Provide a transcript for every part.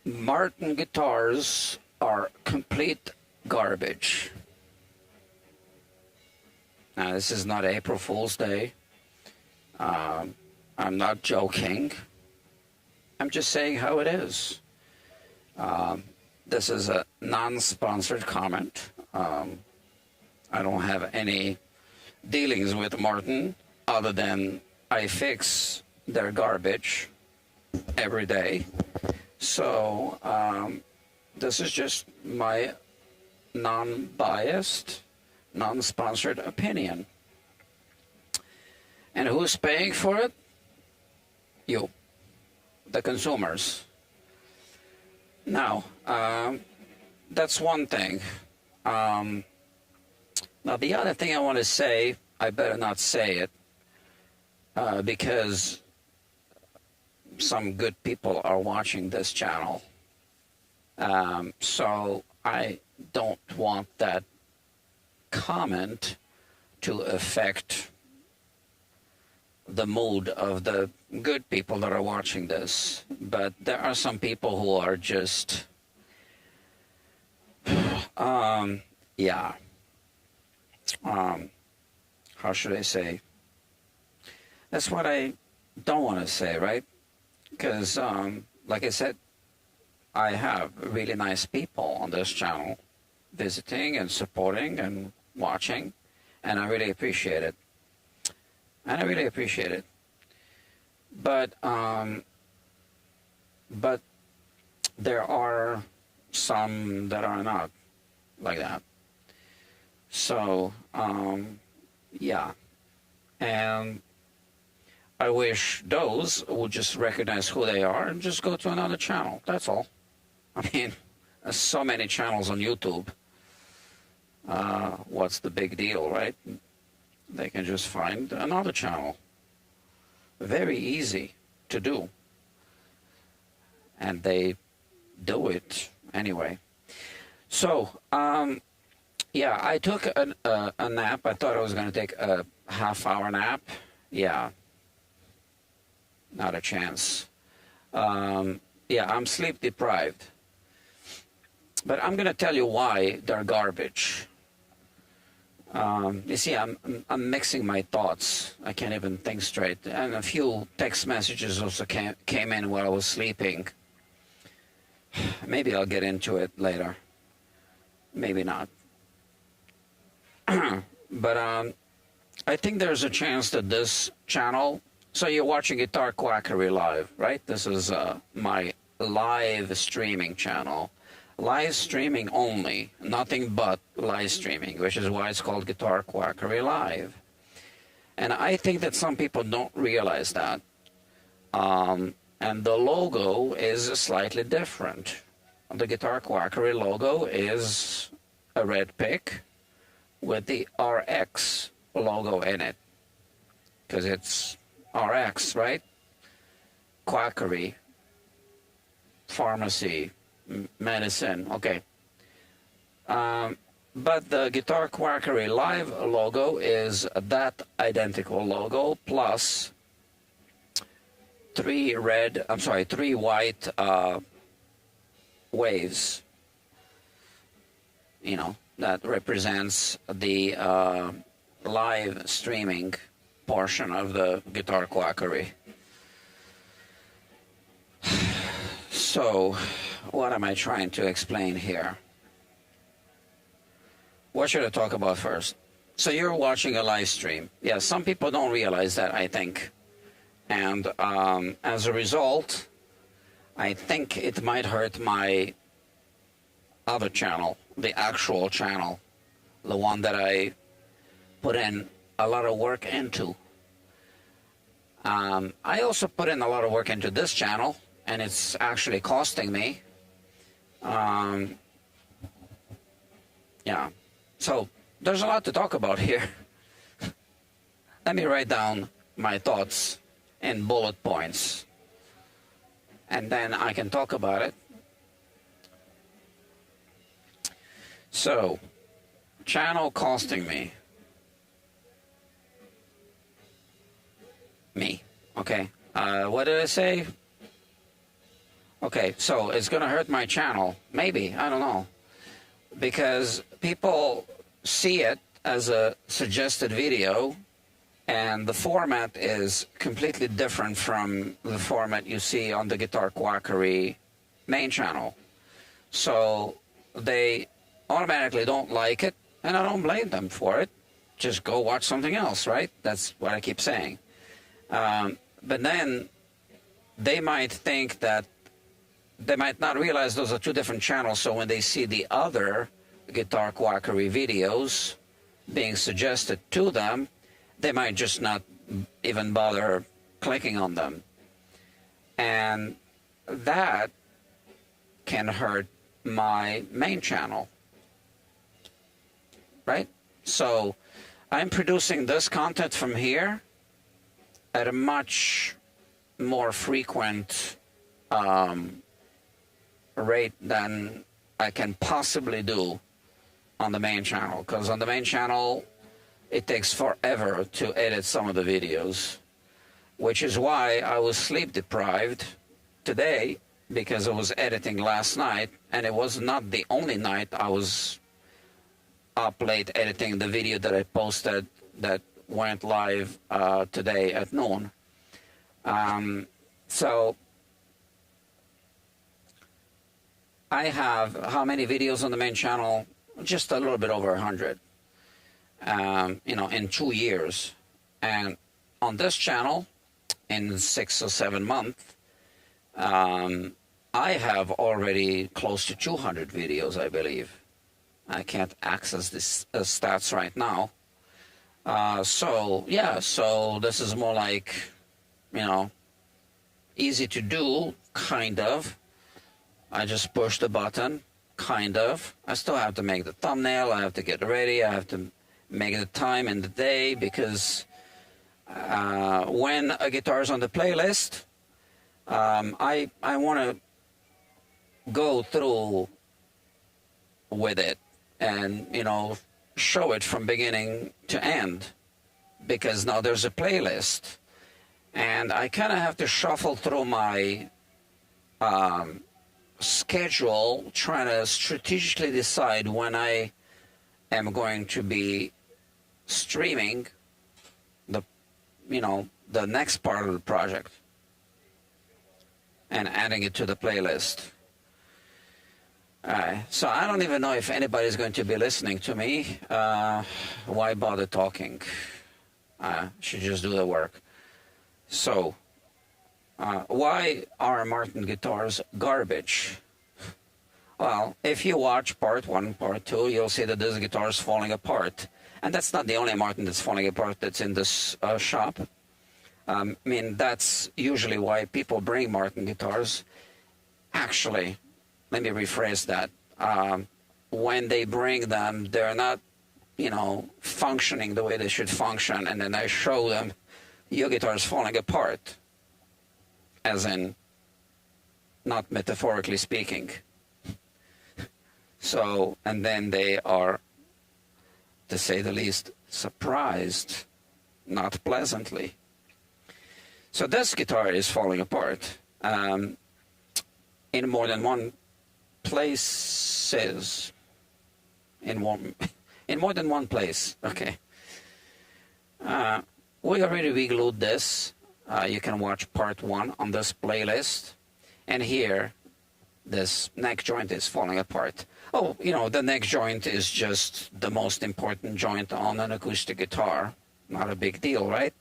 Martin guitars are complete garbage. Now, this is not April Fool's Day. I'm not joking. I'm just saying how it is. This is a non-sponsored comment. I don't have any dealings with Martin other than I fix their garbage every day. So this is just my non-biased, non-sponsored opinion. And who's paying for it? You, the consumers. Now, that's one thing. Now, the other thing I want to say, I better not say it, because some good people are watching this channel. So I don't want that comment to affect the mood of the good people that are watching this. But there are some people who are just, yeah. How should I say? That's what I don't want to say, right? Because, like I said, I have really nice people on this channel visiting and supporting and watching, and I really appreciate it. And I really appreciate it. But there are some that are not like that. So, yeah. And I wish those would just recognize who they are and just go to another channel. That's all. I mean, there's so many channels on YouTube. What's the big deal, right? They can just find another channel. Very easy to do. And they do it anyway. So, yeah, I took a nap. I thought I was going to take a half-hour nap. Yeah. Not a chance. Yeah, I'm sleep deprived. But I'm going to tell you why they're garbage. You see, I'm mixing my thoughts. I can't even think straight. And a few text messages also came in while I was sleeping. Maybe I'll get into it later. Maybe not. But I think there's a chance that this channel... So you're watching Guitar Quackery live, right? This is my live streaming channel. Live streaming only, nothing but live streaming, which is why it's called Guitar Quackery Live. And I think that some people don't realize that. And the logo is slightly different. The Guitar Quackery logo is a red pick with the RX logo in it. Because it's RX, right? Quackery, pharmacy, medicine, okay. But the Guitar Quackery Live logo is that identical logo plus three white waves, you know, that represents the live streaming portion of the Guitar Quackery. So, what am I trying to explain here? What should I talk about first? So you're watching a live stream. Yeah, some people don't realize that, I think. And as a result, I think it might hurt my other channel, the actual channel, the one that I put in a lot of work into. I also put in a lot of work into this channel, and it's actually costing me. Yeah, so there's a lot to talk about here. Let me write down my thoughts in bullet points, and then I can talk about it. So, channel costing me. Okay. What did I say? Okay, so it's going to hurt my channel. Maybe, I don't know. Because people see it as a suggested video, and the format is completely different from the format you see on the Guitar Quackery main channel. So they automatically don't like it, and I don't blame them for it. Just go watch something else, right? That's what I keep saying. But then they might think that they might not realize those are two different channels, so when they see the other Guitar Quackery videos being suggested to them, they might just not even bother clicking on them. And that can hurt my main channel, right? So I'm producing this content from here at a much more frequent rate than I can possibly do on the main channel, because on the main channel it takes forever to edit some of the videos, which is why I was sleep deprived today, because I was editing last night, and it was not the only night I was up late editing the video that I posted that went live today at noon. So I have how many videos on the main channel? Just a little bit over 100, you know, in 2 years. And on this channel, in 6 or 7 months, I have already close to 200 videos, I believe. I can't access this stats right now. So yeah, so this is more like, you know, easy to do, kind of. I just push the button, kind of. I still have to make the thumbnail, I have to get ready, I have to make the time in the day, because when a guitar is on the playlist, I want to go through with it and, you know, show it from beginning to end, because now there's a playlist, and I kind of have to shuffle through my schedule, trying to strategically decide when I am going to be streaming the, you know, the next part of the project and adding it to the playlist. So I don't even know if anybody's going to be listening to me. Why bother talking? Should just do the work. So why are Martin guitars garbage? Well, if you watch part 1, part 2, you'll see that this guitar is falling apart. And that's not the only Martin that's falling apart that's in this shop. I mean, that's usually why people bring Martin guitars. Actually, let me rephrase that. When they bring them, they're not, you know, functioning the way they should function, and then I show them, your guitar is falling apart. As in, not metaphorically speaking. So, and then they are, to say the least, surprised, not pleasantly. So this guitar is falling apart in more than one places. In more than one place. Okay. We already reglued this. You can watch part 1 on this playlist. And here, this neck joint is falling apart. Oh, you know, the neck joint is just the most important joint on an acoustic guitar. Not a big deal, right?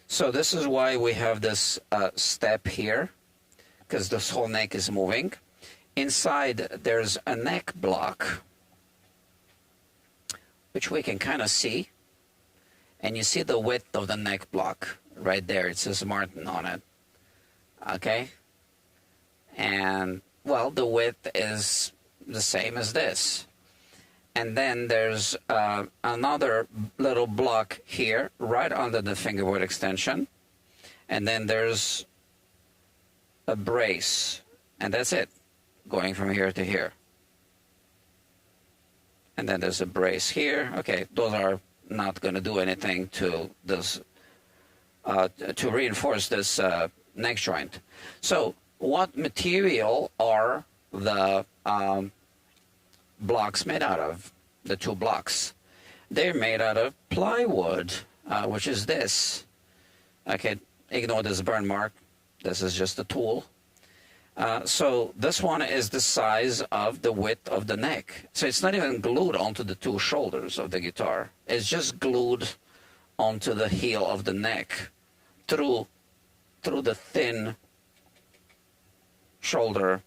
So this is why we have this step here, because this whole neck is moving. Inside, there's a neck block, which we can kind of see. And you see the width of the neck block right there. It says Martin on it. Okay? And, well, the width is the same as this. And then there's another little block here, right under the fingerboard extension. And then there's a brace. And that's it, going from here to here. And then there's a brace here. Okay, those are not going to do anything to this, to reinforce this neck joint. So what material are the blocks made out of? The two blocks. They're made out of plywood, which is this. Okay, ignore this burn mark. This is just a tool. So this one is the size of the width of the neck. So it's not even glued onto the two shoulders of the guitar. It's just glued onto the heel of the neck through the thin shoulder,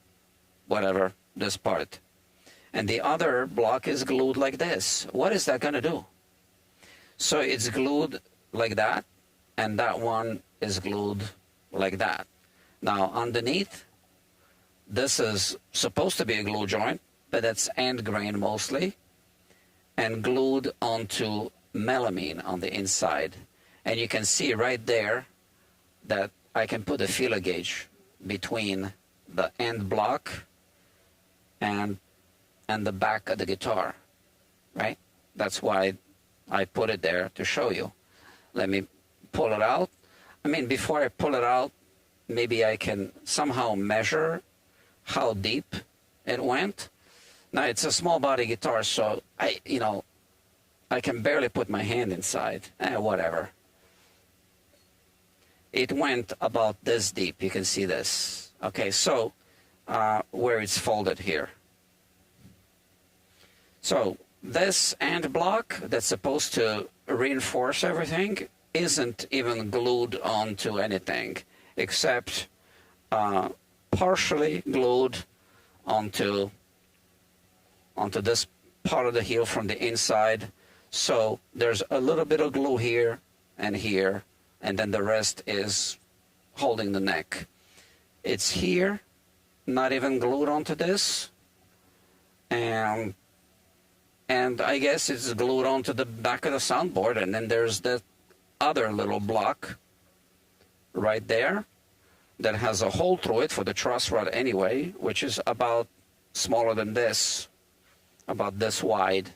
whatever, this part. And the other block is glued like this. What is that going to do? So it's glued like that, and that one is glued like that. Now underneath, this is supposed to be a glue joint, but it's end grain mostly, and glued onto melamine on the inside. And you can see right there that I can put a feeler gauge between the end block and the back of the guitar, right? That's why I put it there to show you. Let me pull it out. I mean, before I pull it out, maybe I can somehow measure how deep it went. Now, it's a small body guitar, so I can barely put my hand inside. Whatever. It went about this deep. You can see this. Okay, so where it's folded here. So this end block that's supposed to reinforce everything isn't even glued onto anything except partially glued onto this part of the heel from the inside. So there's a little bit of glue here, and then the rest is holding the neck. It's here, not even glued onto this, and I guess it's glued onto the back of the soundboard, and then there's the other little block right there that has a hole through it for the truss rod anyway, which is about smaller than this, about this wide.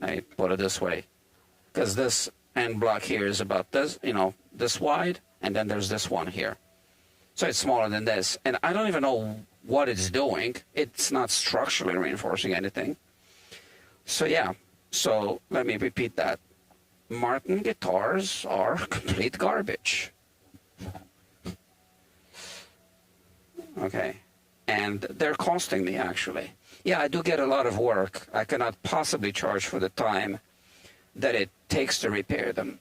I put it this way, because this end block here is about this, this wide, and then there's this one here. So it's smaller than this, and I don't even know what it's doing. It's not structurally reinforcing anything. So yeah, so let me repeat that. Martin guitars are complete garbage. Okay, and they're costing me actually. Yeah, I do get a lot of work. I cannot possibly charge for the time that it takes to repair them.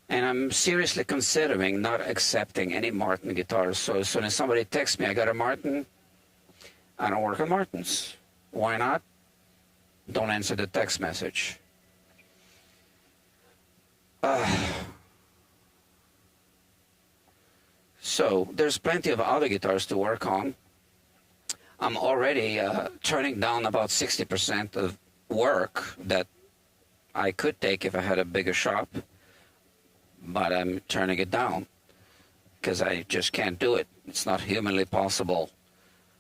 And I'm seriously considering not accepting any Martin guitars. So as soon as somebody texts me, I got a Martin, I don't work on Martins. Why not? Don't answer the text message. So there's plenty of other guitars to work on. I'm already turning down about 60% of work that I could take if I had a bigger shop, but I'm turning it down because I just can't do it. It's not humanly possible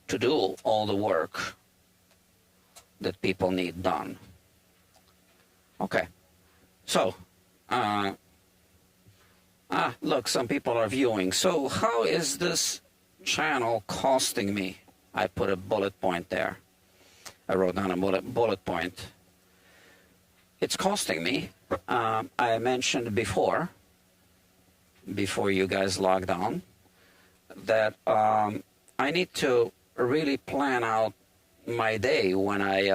to do all the work that people need done. Okay, so look, some people are viewing. So how is this channel costing me? I put a bullet point there. I wrote down a bullet point. It's costing me. I mentioned before you guys logged on, that I need to really plan out my day when I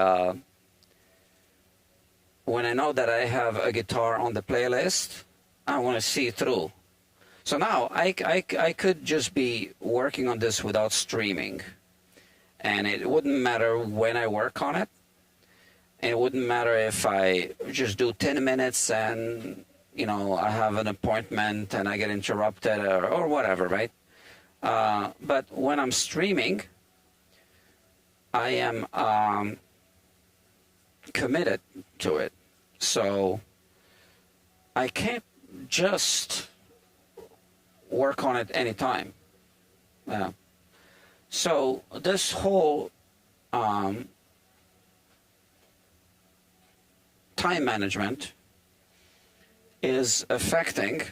know that I have a guitar on the playlist. I want to see through. So now I could just be working on this without streaming, and it wouldn't matter when I work on it. It wouldn't matter if I just do 10 minutes and I have an appointment and I get interrupted or whatever, right? But when I'm streaming, I am committed to it. So I can't just work on it anytime. Yeah. So this whole time management is affecting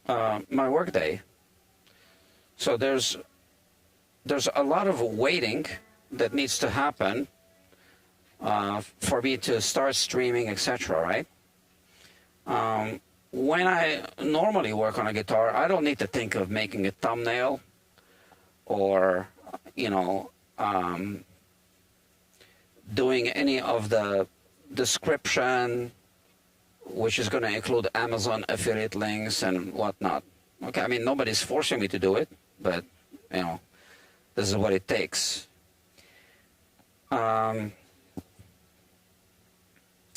my workday. So there's a lot of waiting that needs to happen for me to start streaming, etc. Right? When I normally work on a guitar, I don't need to think of making a thumbnail or, you know, doing any of the description, which is going to include Amazon affiliate links and whatnot. Okay, I mean, nobody's forcing me to do it, but, you know, this is what it takes.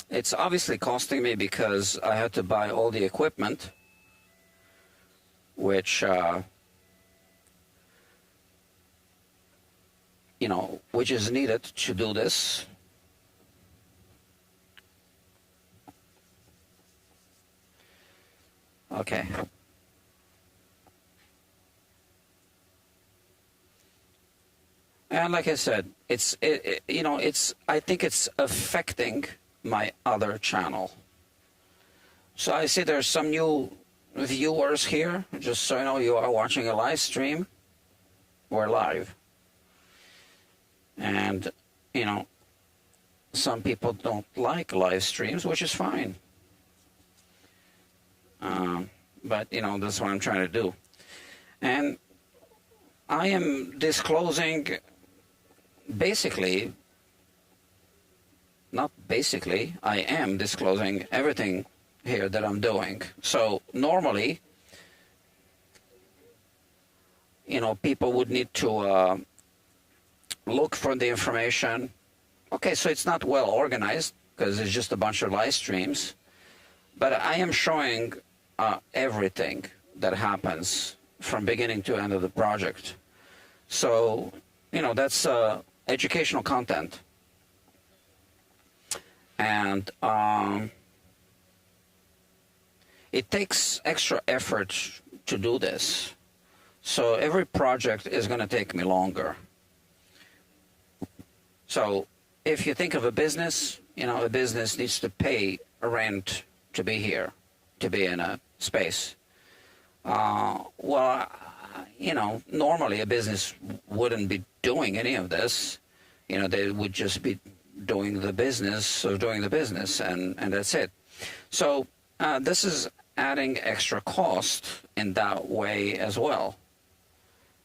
It's obviously costing me because I had to buy all the equipment, which, you know, which is needed to do this. Okay. And like I said, you know, I think it's affecting my other channel. So I see there's some new viewers here. Just so you know, you are watching a live stream. We're live. And, you know, some people don't like live streams, which is fine. But, you know, that's what I'm trying to do. And I am disclosing basically, not basically, I am disclosing everything here that I'm doing. So normally, you know, people would need to look for the information. Okay, so it's not well organized because it's just a bunch of live streams. But I am showing everything that happens from beginning to end of the project. So, you know, that's educational content. And it takes extra effort to do this. So every project is going to take me longer. So if you think of a business, you know, a business needs to pay a rent to be here, to be in a space. Well, you know, normally a business wouldn't be doing any of this. You know, they would just be doing the business of doing the business, and that's it. So this is adding extra cost in that way as well,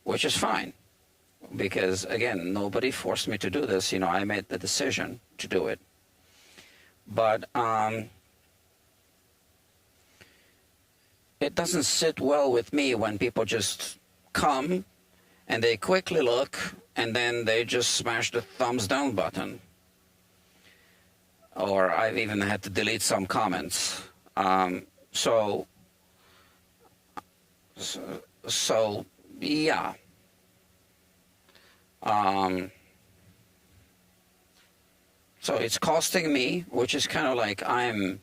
which is fine. Because, again, nobody forced me to do this. You know, I made the decision to do it. But it doesn't sit well with me when people just come and they quickly look and then they just smash the thumbs down button. Or I've even had to delete some comments. So yeah. So it's costing me, which is kind of like I'm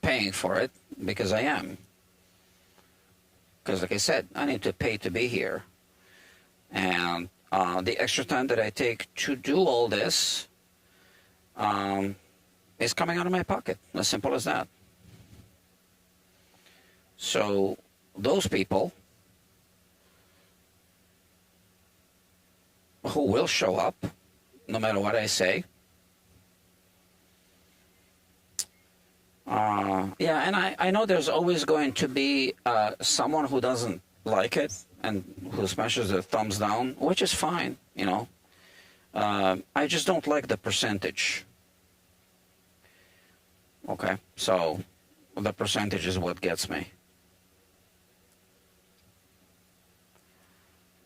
paying for it because I am. Because like I said, I need to pay to be here. And the extra time that I take to do all this is coming out of my pocket. As simple as that. So those people who will show up, no matter what I say. Yeah, and I know there's always going to be someone who doesn't like it and who smashes the thumbs down, which is fine, you know. I just don't like the percentage. Okay, so the percentage is what gets me.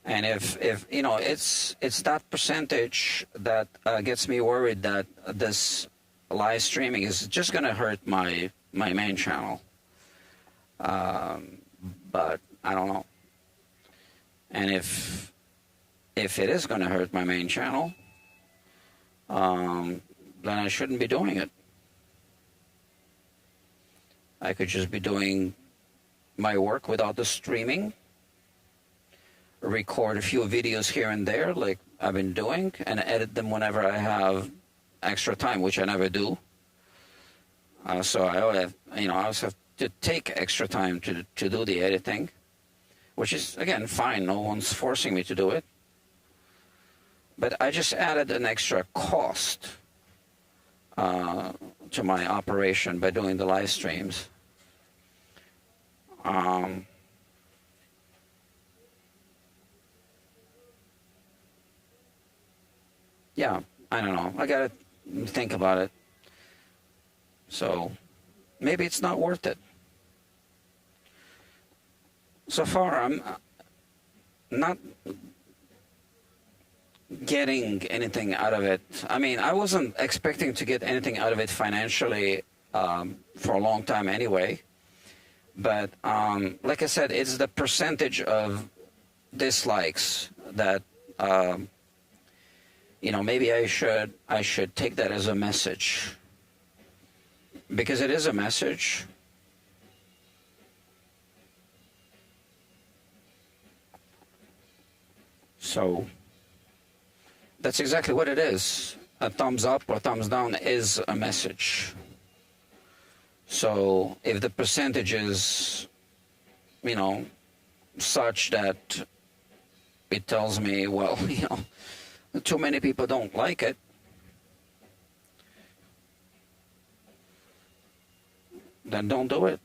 And if you know, it's that percentage that gets me worried that this live streaming is just going to hurt my main channel. But I don't know. And if it is going to hurt my main channel, then I shouldn't be doing it. I could just be doing my work without the streaming, record a few videos here and there like I've been doing, and edit them whenever I have extra time, which I never do. So I always have to take extra time to do the editing. which is, again, fine. No one's forcing me to do it. But I just added an extra cost to my operation by doing the live streams. Yeah, I don't know. I gotta think about it. So maybe it's not worth it. So far, I'm not getting anything out of it. I mean, I wasn't expecting to get anything out of it financially for a long time anyway. But like I said, it's the percentage of dislikes that maybe I should take that as a message, because it is a message. So that's exactly what it is. A thumbs up or thumbs down is a message. So if the percentage is, such that it tells me, well, too many people don't like it, then don't do it.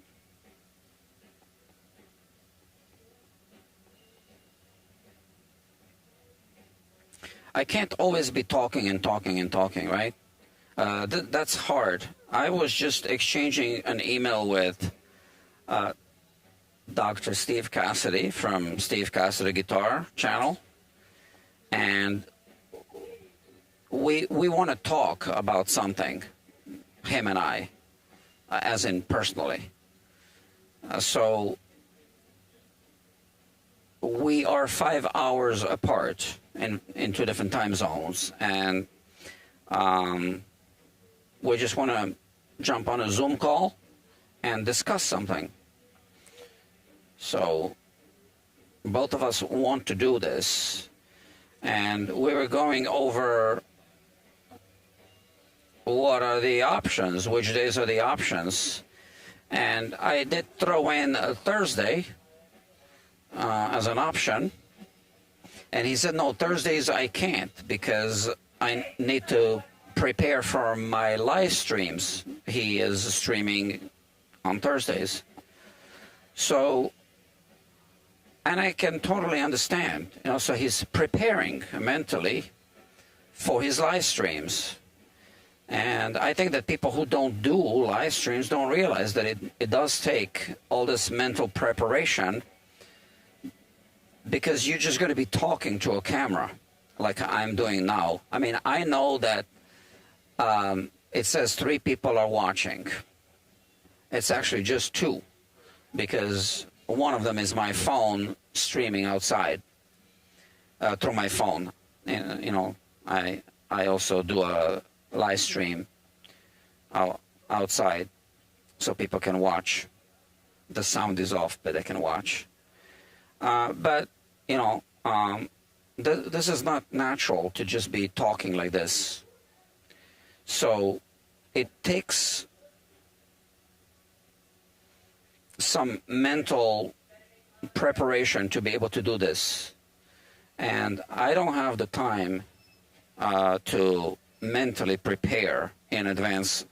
I can't always be talking and talking and talking, right? That's hard. I was just exchanging an email with Dr. Steve Cassidy from Steve Cassidy Guitar channel, and we want to talk about something, him and I, as in personally. So we are 5 hours apart in two different time zones, and we just want to jump on a Zoom call and discuss something. So both of us want to do this, and we were going over what are the options, which days are the options, and I did throw in a Thursday as an option, and he said, no, Thursdays I can't because I need to prepare for my live streams. He is streaming on Thursdays. So, and I can totally understand, so he's preparing mentally for his live streams. And I think that people who don't do live streams don't realize that it does take all this mental preparation, because you're just going to be talking to a camera like I'm doing now. I mean, I know that it says 3 people are watching. It's actually just 2, because one of them is my phone streaming outside through my phone. And, I also do a live stream outside so people can watch. The sound is off, but they can watch. But, this is not natural to just be talking like this. So it takes some mental preparation to be able to do this. And I don't have the time to mentally prepare in advance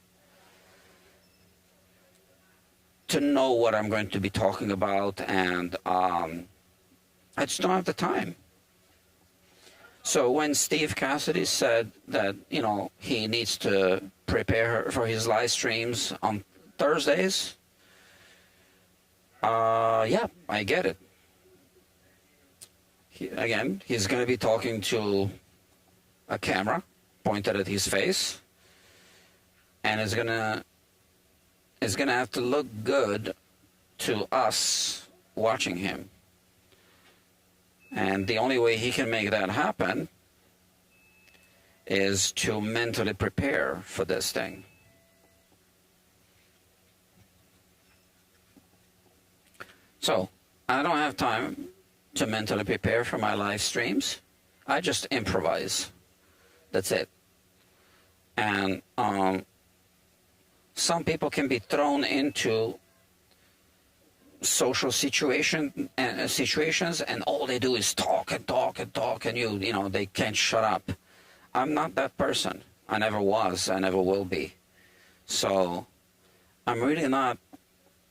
to know what I'm going to be talking about, and I just don't have the time. So when Steve Cassidy said that, he needs to prepare for his live streams on Thursdays, yeah, I get it. He's going to be talking to a camera pointed at his face, and it's gonna have to look good to us watching him. And the only way he can make that happen is to mentally prepare for this thing. So I don't have time to mentally prepare for my live streams. I just improvise. That's it. And some people can be thrown into social situations, and all they do is talk and talk and talk, and you know they can't shut up. I'm not that person. I never was. I never will be. So I'm really not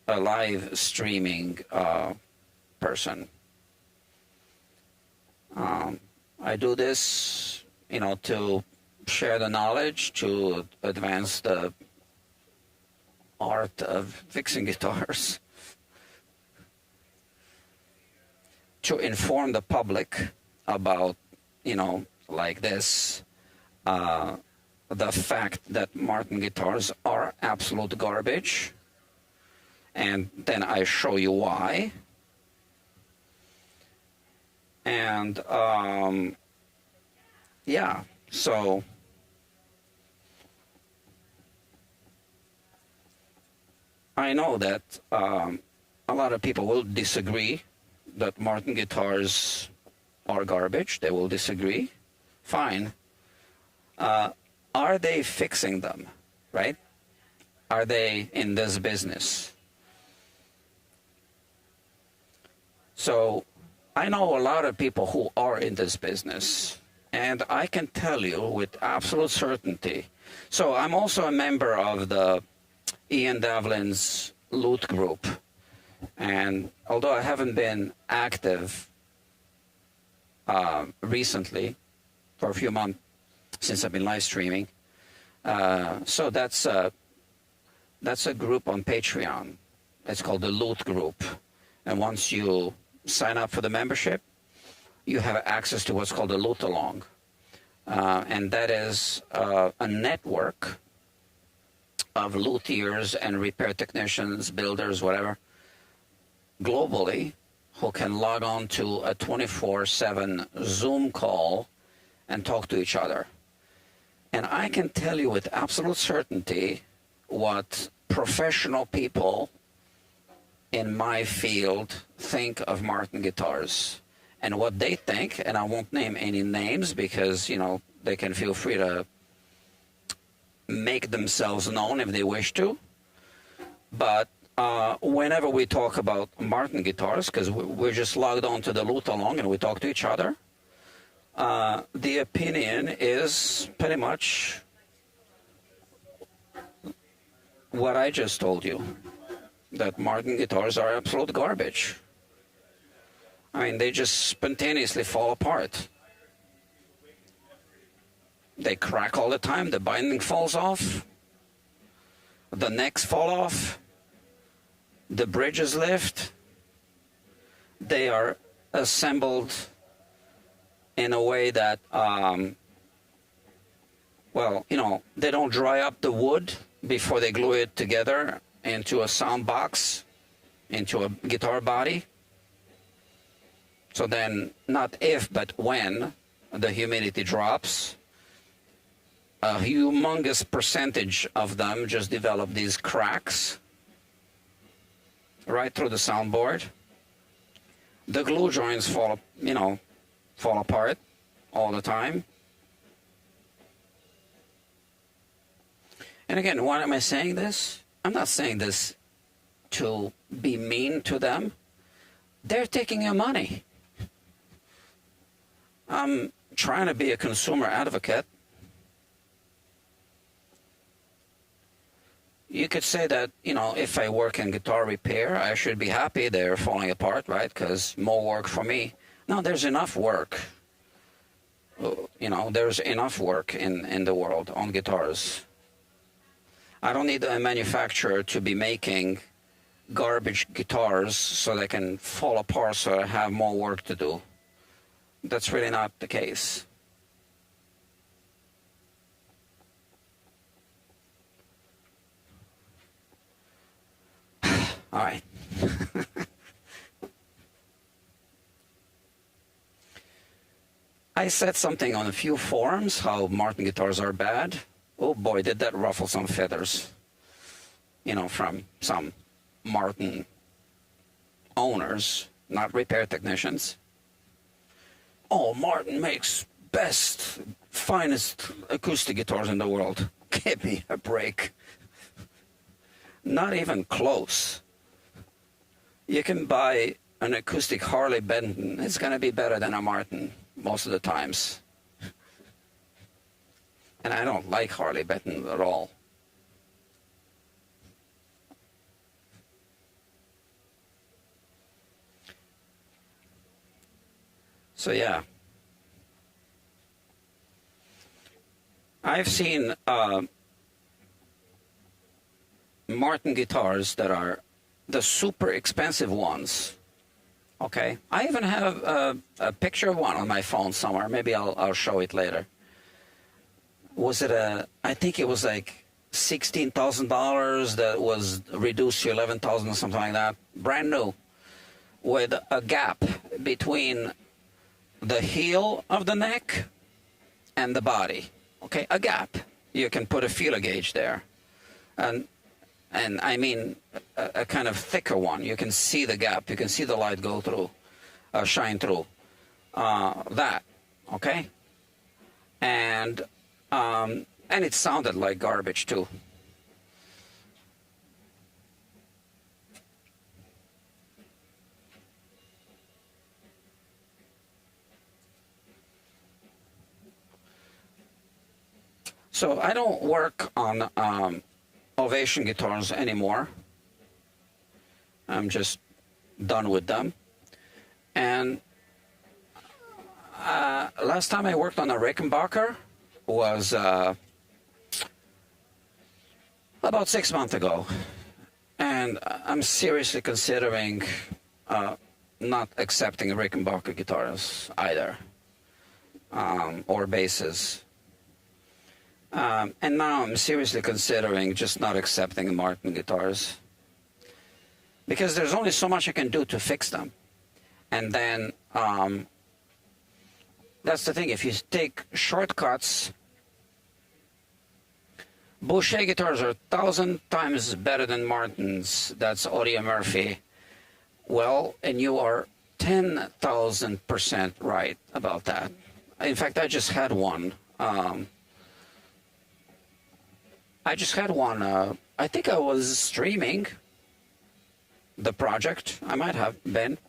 a live streaming person. I do this, you know, to share the knowledge, to advance the art of fixing guitars, to inform the public about, you know, like this, the fact that Martin guitars are absolute garbage, and then I show you why. And yeah, so I know that a lot of people will disagree that Martin guitars are garbage. They will disagree. Fine. Are they fixing them, right? Are they in this business? So I know a lot of people who are in this business, and I can tell you with absolute certainty. So I'm also a member of the Ian Devlin's Loot group, and although I haven't been active recently, for a few months since I've been live streaming, so that's a group on Patreon. It's called the Loot group, and once you sign up for the membership, you have access to what's called a loot along, and that is a network of luthiers and repair technicians, builders, whatever, globally, who can log on to a 24/7 Zoom call and talk to each other. And I can tell you with absolute certainty what professional people in my field think of Martin guitars, and what they think, and I won't name any names because, you know, they can feel free to make themselves known if they wish to. But whenever we talk about Martin guitars, because we're just logged on to the Loot Along and we talk to each other, the opinion is pretty much what I just told you, that Martin guitars are absolute garbage. I mean, they just spontaneously fall apart. They crack all the time. The binding falls off. The necks fall off. The bridges lift. They are assembled in a way that, well, you know, they don't dry up the wood before they glue it together into a sound box, into a guitar body. So then, not if, but when the humidity drops, a humongous percentage of them just develop these cracks right through the soundboard. The glue joints fall apart all the time. And again, why am I saying this? I'm not saying this to be mean to them. They're taking your money. I'm trying to be a consumer advocate. You could say that, you know, if I work in guitar repair, I should be happy they're falling apart, right? Because more work for me. No, there's enough work. You know, there's enough work in the world on guitars. I don't need a manufacturer to be making garbage guitars so they can fall apart so I have more work to do. That's really not the case. All right. I said something on a few forums how Martin guitars are bad. Oh boy, did that ruffle some feathers, you know, from some Martin owners, not repair technicians. Oh, Martin makes best, finest acoustic guitars in the world. Give me a break. Not even close. You can buy an acoustic Harley Benton. It's going to be better than a Martin most of the times. And I don't like Harley Benton at all. So yeah, I've seen Martin guitars that are the super expensive ones. Okay, I even have a picture of one on my phone somewhere. Maybe I'll show it later. Was it I think it was like $16,000 that was reduced to 11,000 or something like that. Brand new, with a gap between the heel of the neck and the body. Okay, a gap. You can put a feeler gauge there, and I mean a kind of thicker one. You can see the gap. You can see the light go through, shine through. That, okay, and it sounded like garbage too. So I don't work on Ovation guitars anymore. I'm just done with them. And last time I worked on a Rickenbacker was about 6 months ago. And I'm seriously considering not accepting Rickenbacker guitars either, or basses. And now I'm seriously considering just not accepting Martin guitars, because there's only so much I can do to fix them. And then that's the thing, if you take shortcuts, Boucher guitars are 1,000 times better than Martins. That's Audie Murphy. Well, and you are 10,000% right about that. In fact, I just had one. I think I was streaming the project. I might have been.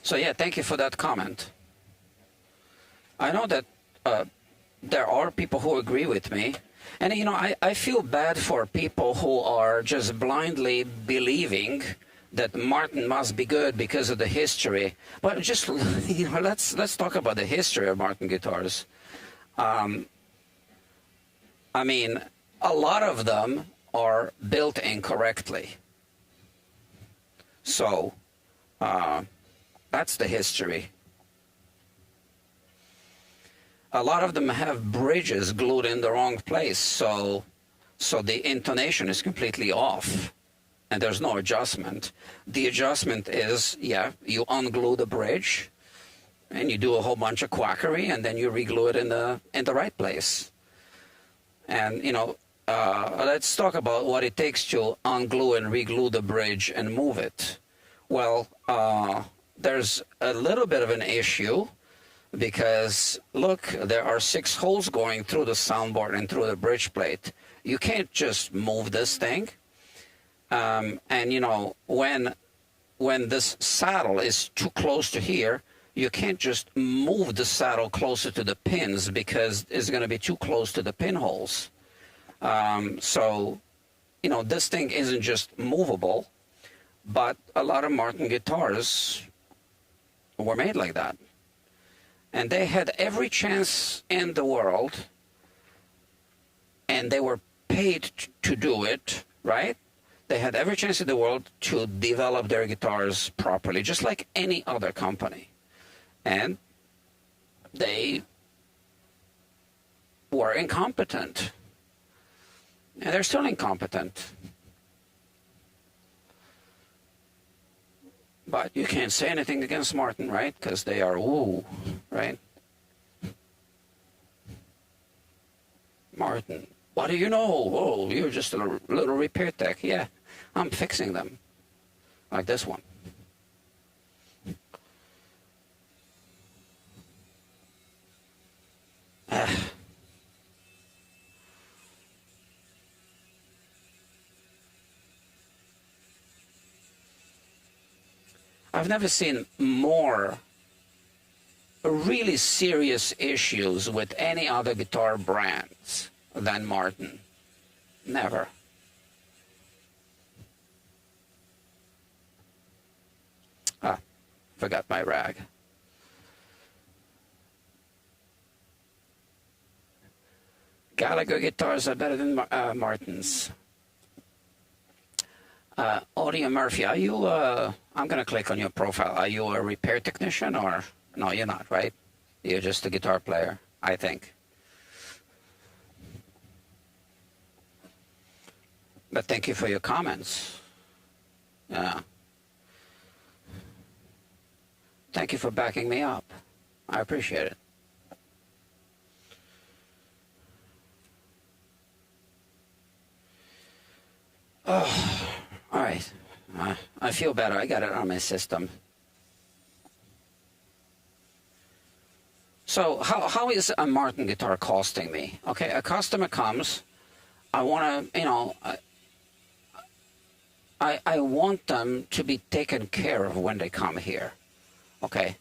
So yeah, thank you for that comment. I know that there are people who agree with me. And, you know, I feel bad for people who are just blindly believing that Martin must be good because of the history. But just, you know, let's talk about the history of Martin guitars. I mean, a lot of them are built incorrectly. So that's the history. A lot of them have bridges glued in the wrong place, so the intonation is completely off, and there's no adjustment. The adjustment is, yeah, you unglue the bridge, and you do a whole bunch of quackery, and then you reglue it in the right place. And, you know, let's talk about what it takes to unglue and reglue the bridge and move it. Well, there's a little bit of an issue, because look, there are 6 holes going through the soundboard and through the bridge plate. You can't just move this thing. And, you know, when this saddle is too close to here, you can't just move the saddle closer to the pins, because it's going to be too close to the pinholes. So, you know, this thing isn't just movable, but a lot of Martin guitars were made like that. And they had every chance in the world, and they were paid to do it, right? They had every chance in the world to develop their guitars properly, just like any other company. And they were incompetent. And they're still incompetent. But you can't say anything against Martin, right? Because they are woo, right? Martin, what do you know? Oh, you're just a little repair tech. Yeah, I'm fixing them. Like this one. I've never seen more really serious issues with any other guitar brands than Martin. Never. Ah, forgot my rag. Gallagher guitars are better than Martin's. Audio Murphy, are you, I'm going to click on your profile. Are you a repair technician or, no, you're not, right? You're just a guitar player, I think. But thank you for your comments. Yeah. Thank you for backing me up. I appreciate it. Oh, all right. I feel better. I got it on my system. So how is a Martin guitar costing me? Okay, a customer comes. I want to, you know, I want them to be taken care of when they come here. Okay.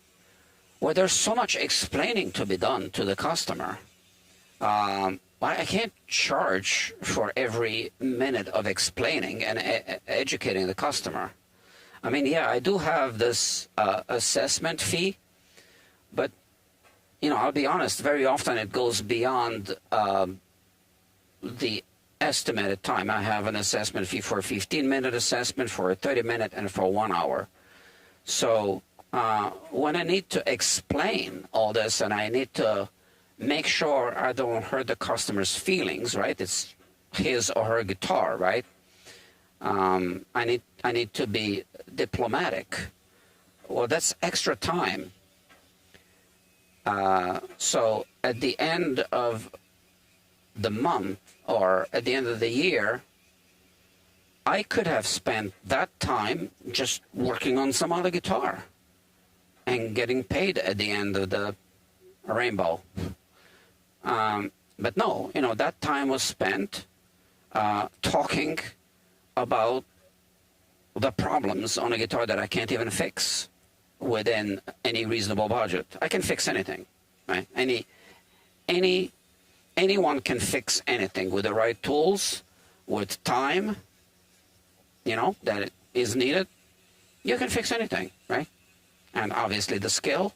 Well, there's so much explaining to be done to the customer. I can't charge for every minute of explaining and educating the customer. I mean, yeah, I do have this assessment fee, but, you know, I'll be honest, very often it goes beyond the estimated time. I have an assessment fee for a 15-minute assessment, for a 30-minute, and for 1 hour. So when I need to explain all this and I need to make sure I don't hurt the customer's feelings, right? It's his or her guitar, right? I need to be diplomatic. Well, that's extra time. So at the end of the month or at the end of the year, I could have spent that time just working on some other guitar and getting paid at the end of the rainbow. But no, you know, that time was spent talking about the problems on a guitar that I can't even fix within any reasonable budget. I can fix anything, right? Anyone can fix anything with the right tools, with time, you know, that is needed. You can fix anything, right? And obviously the skill.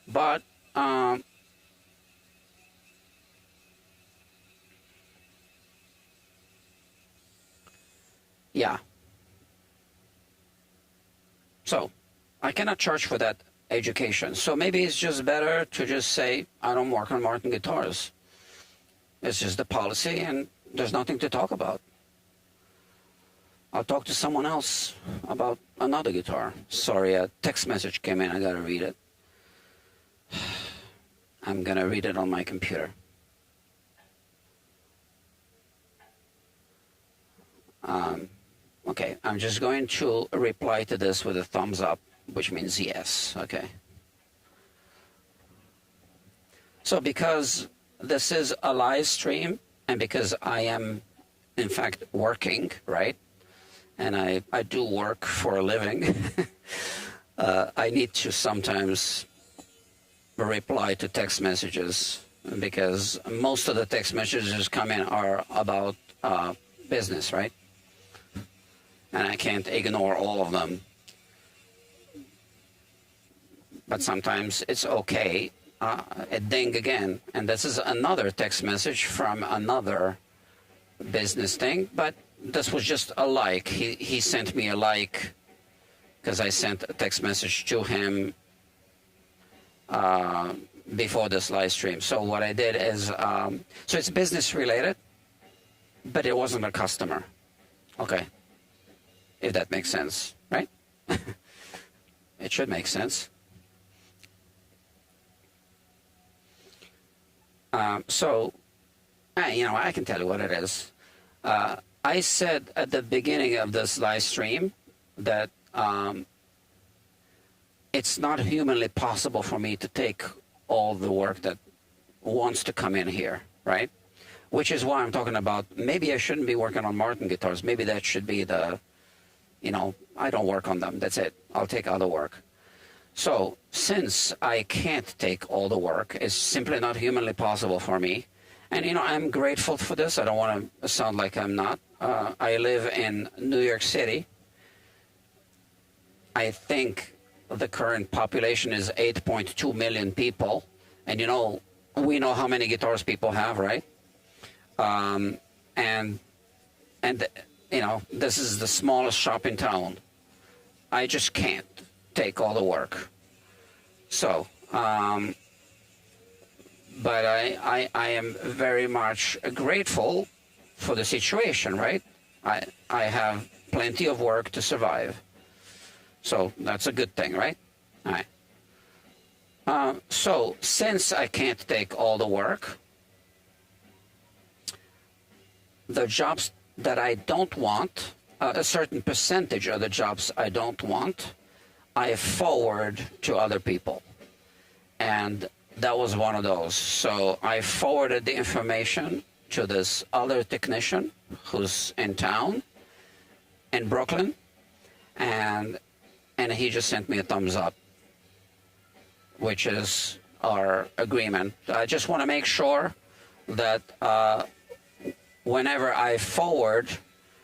But yeah. So I cannot charge for that education. So maybe it's just better to just say, I don't work on Martin guitars. It's just the policy and there's nothing to talk about. I'll talk to someone else about another guitar. Sorry, a text message came in. I got to read it. I'm going to read it on my computer. Okay, I'm just going to reply to this with a thumbs up, which means yes. Okay. So because this is a live stream and because I am, in fact, working, right? And I do work for a living. I need to sometimes reply to text messages because most of the text messages come in are about business, right? And I can't ignore all of them. But sometimes it's okay. A ding again. And this is another text message from another business thing. But this was just a like. He sent me a like because I sent a text message to him before this live stream. So what I did is, so it's business related, but it wasn't a customer. Okay. If that makes sense, right? It should make sense. So, you know, I can tell you what it is. I said at the beginning of this live stream that it's not humanly possible for me to take all the work that wants to come in here, right? Which is why I'm talking about maybe I shouldn't be working on Martin guitars. Maybe that should be the, I don't work on them. That's it. I'll take other work. So since I can't take all the work, it's simply not humanly possible for me. And, I'm grateful for this. I don't want to sound like I'm not. I live in New York City. I think the current population is 8.2 million people. And, we know how many guitars people have, right? And this is the smallest shop in town. I just can't take all the work. So, but I am very much grateful for the situation, right? I have plenty of work to survive. So that's a good thing, right? All right. So since I can't take all the work, the jobs that I don't want, a certain percentage of the jobs I don't want, I forward to other people. And that was one of those. So I forwarded the information to this other technician who's in town in Brooklyn, and he just sent me a thumbs up, which is our agreement. I just want to make sure that whenever I forward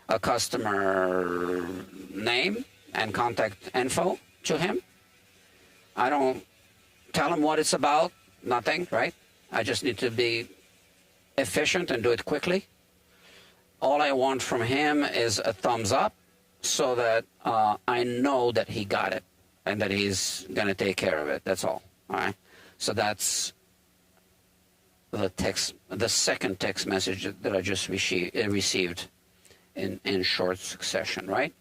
a customer name and contact info to him, I don't tell him what it's about, nothing, right? I just need to be efficient and do it quickly. All I want from him is a thumbs up so that I know that he got it and that he's going to take care of it. That's all right? So that's the second text message that I just received in short succession, right?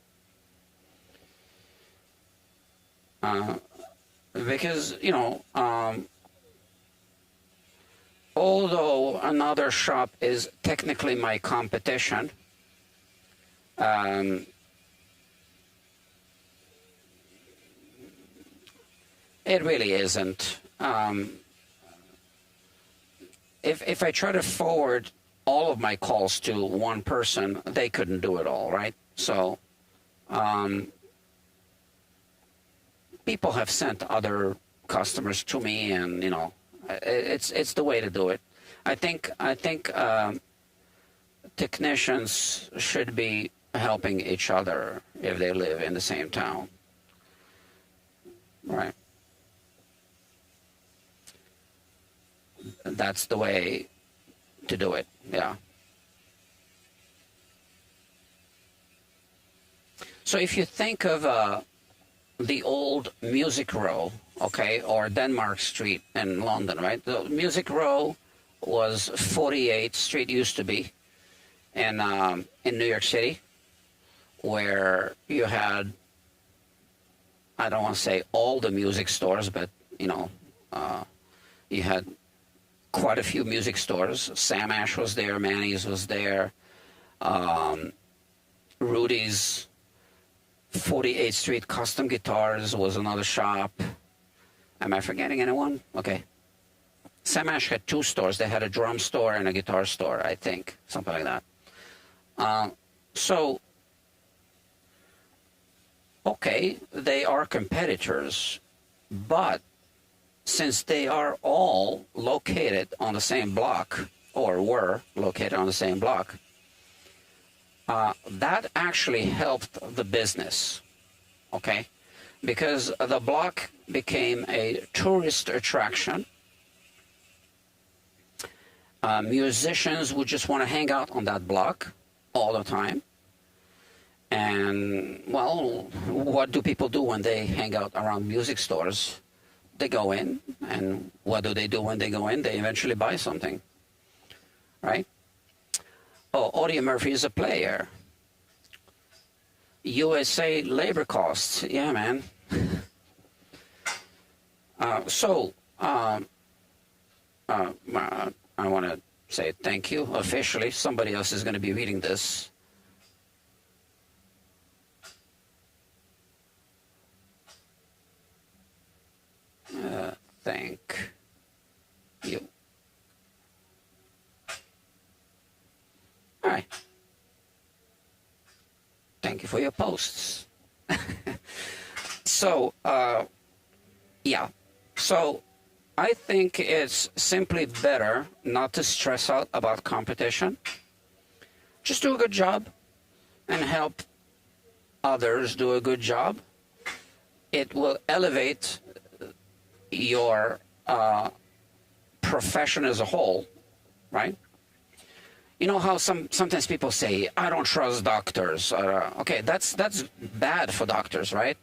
Because, although another shop is technically my competition, it really isn't. If I try to forward all of my calls to one person, they couldn't do it all, right? So people have sent other customers to me, and it's the way to do it. I think technicians should be helping each other if they live in the same town, right? That's the way to do it. Yeah. So if you think of the old Music Row, okay, or Denmark Street in London, right? The Music Row was 48th Street, used to be, in New York City, where you had, I don't want to say all the music stores, but you had quite a few music stores. Sam Ash was there, Manny's was there, Rudy's. 48th Street Custom Guitars was another shop. Am I forgetting anyone? Okay. Sam Ash had two stores. They had a drum store and a guitar store, I think, something like that. So, okay, they are competitors, but since they are all located on the same block, or were located on the same block, that actually helped the business, okay? Because the block became a tourist attraction. Musicians would just want to hang out on that block all the time. And, well, what do people do when they hang out around music stores? They go in, and what do they do when they go in? They eventually buy something, right? Oh, Audie Murphy is a player. USA labor costs. Yeah, man. I want to say thank you officially. Somebody else is going to be reading this. Thank you. All right. Thank you for your posts. So, yeah. So I think it's simply better not to stress out about competition. Just do a good job and help others do a good job. It will elevate your profession as a whole, right? You know how sometimes people say, I don't trust doctors. Okay, that's bad for doctors, right?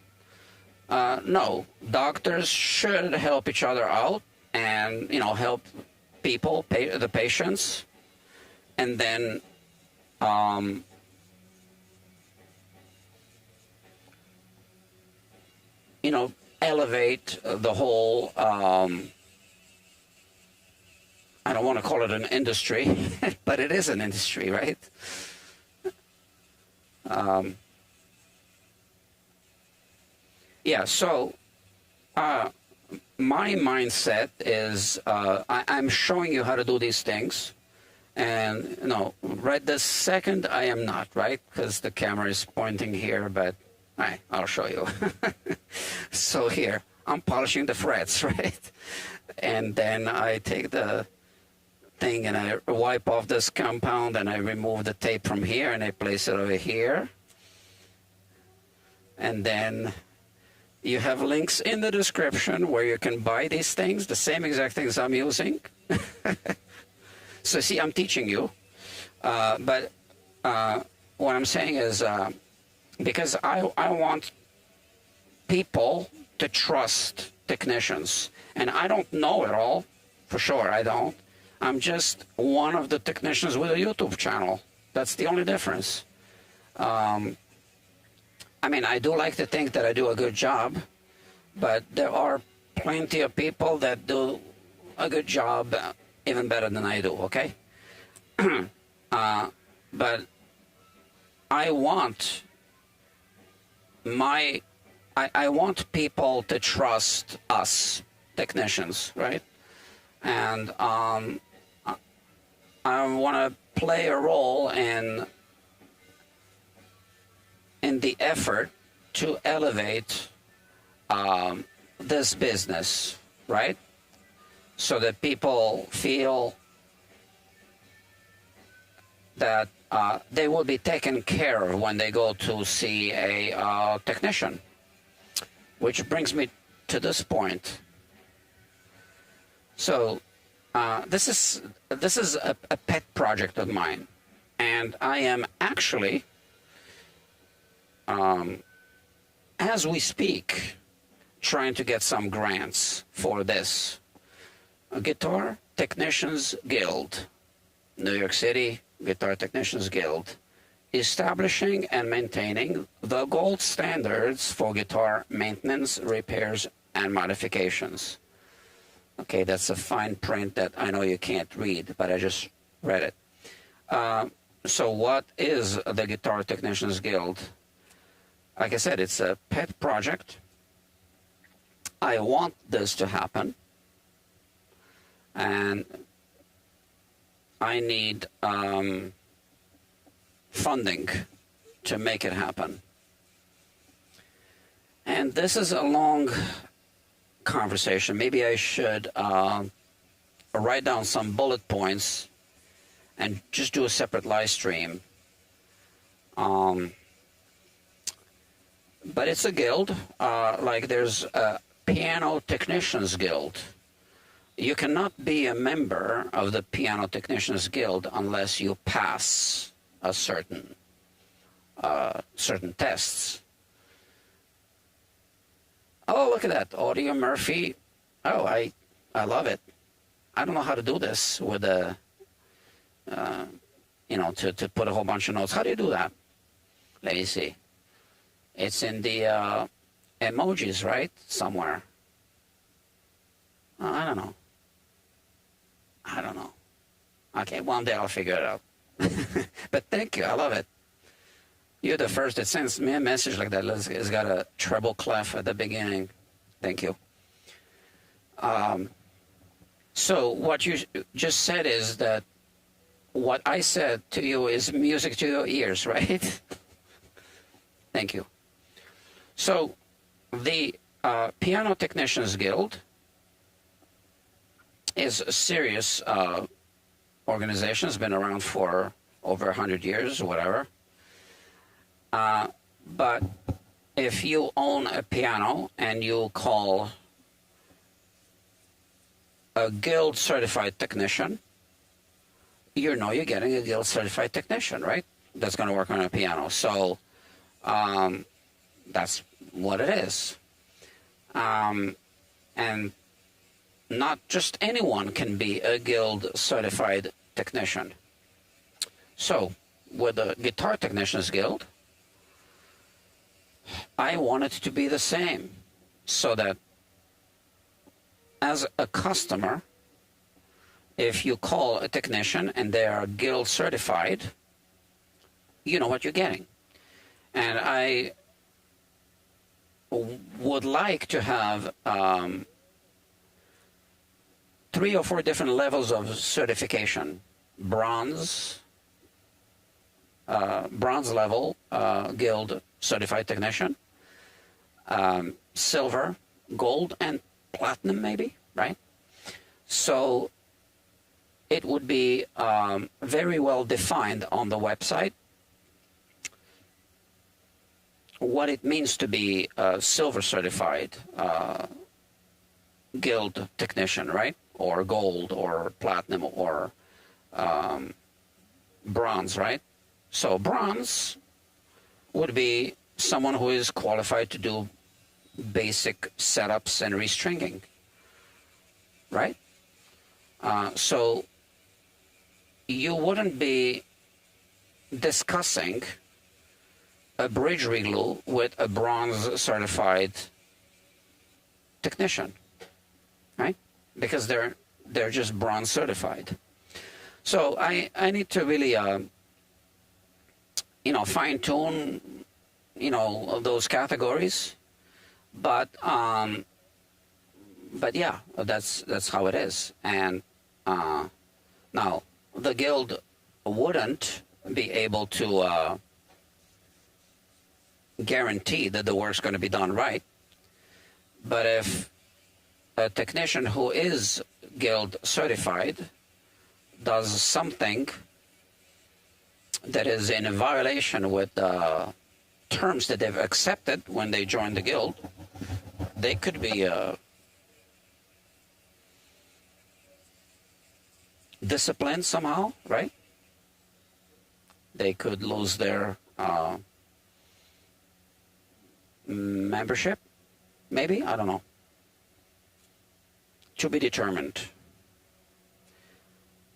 No, doctors should help each other out and, help people, the patients, and then elevate the whole, I don't want to call it an industry, but it is an industry, right? Yeah, so my mindset is I'm showing you how to do these things. And, right this second, I am not, right? Because the camera is pointing here, but I'll show you. So here, I'm polishing the frets, right? And then I take the thing and I wipe off this compound and I remove the tape from here and I place it over here. And then you have links in the description where you can buy these things, the same exact things I'm using. So see, I'm teaching you. But what I'm saying is, because I want people to trust technicians. And I don't know it all, for sure, I don't. I'm just one of the technicians with a YouTube channel. That's the only difference. I mean, I do like to think that I do a good job, but there are plenty of people that do a good job even better than I do, okay? But I want I want people to trust us, technicians, right? And I want to play a role in the effort to elevate this business, right? So that people feel that they will be taken care of when they go to see a technician. Which brings me to this point. So this is a pet project of mine, and I am actually, as we speak, trying to get some grants for this. A Guitar Technicians Guild, New York City Guitar Technicians Guild, establishing and maintaining the gold standards for guitar maintenance, repairs, and modifications. Okay, that's a fine print that I know you can't read, but I just read it. So what is the Guitar Technicians Guild? Like I said, it's a pet project. I want this to happen. And I need funding to make it happen. And this is a long conversation. Maybe I should write down some bullet points and just do a separate live stream. But it's a guild, like there's a Piano Technicians Guild. You cannot be a member of the Piano Technicians Guild unless you pass a certain tests. Oh, look at that, Audio Murphy. Oh, I love it. I don't know how to do this with a, to put a whole bunch of notes. How do you do that? Let me see. It's in the emojis, right? Somewhere. Oh, I don't know. Okay, one day I'll figure it out. But thank you, I love it. You're the first that sends me a message like that. It's got a treble clef at the beginning. Thank you. So what you just said is that what I said to you is music to your ears, right? Thank you. So the Piano Technicians Guild is a serious organization. It's been around for over 100 years or whatever. But if you own a piano and you call a Guild certified technician, you know you're getting a Guild certified technician, right? That's going to work on a piano. So that's what it is. And not just anyone can be a Guild certified technician. So with the Guitar Technicians Guild, I want it to be the same, so that as a customer, if you call a technician and they are Guild certified, you know what you're getting. And I would like to have 3 or 4 different levels of certification. Bronze level Guild certified technician, silver, gold, and platinum maybe, right? So it would be very well defined on the website what it means to be a silver certified Guild technician, right? Or gold or platinum or bronze, right? So bronze would be someone who is qualified to do basic setups and restringing, right? So you wouldn't be discussing a bridge reglue with a bronze certified technician, right? Because they're just bronze certified. So I need to really fine tune those categories, but yeah, that's how it is. And now the Guild wouldn't be able to guarantee that the work's going to be done right, but if a technician who is Guild certified does something that is in a violation with the terms that they've accepted when they joined the Guild, they could be disciplined somehow, right? They could lose their membership, maybe, I don't know. To be determined.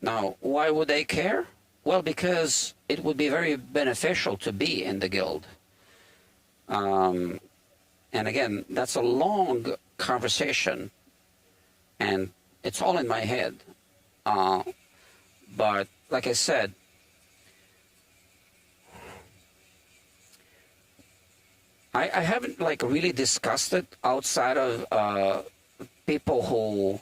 Now, why would they care? Well, because it would be very beneficial to be in the Guild. And again, that's a long conversation, and it's all in my head. But like I said, I haven't really discussed it outside of people who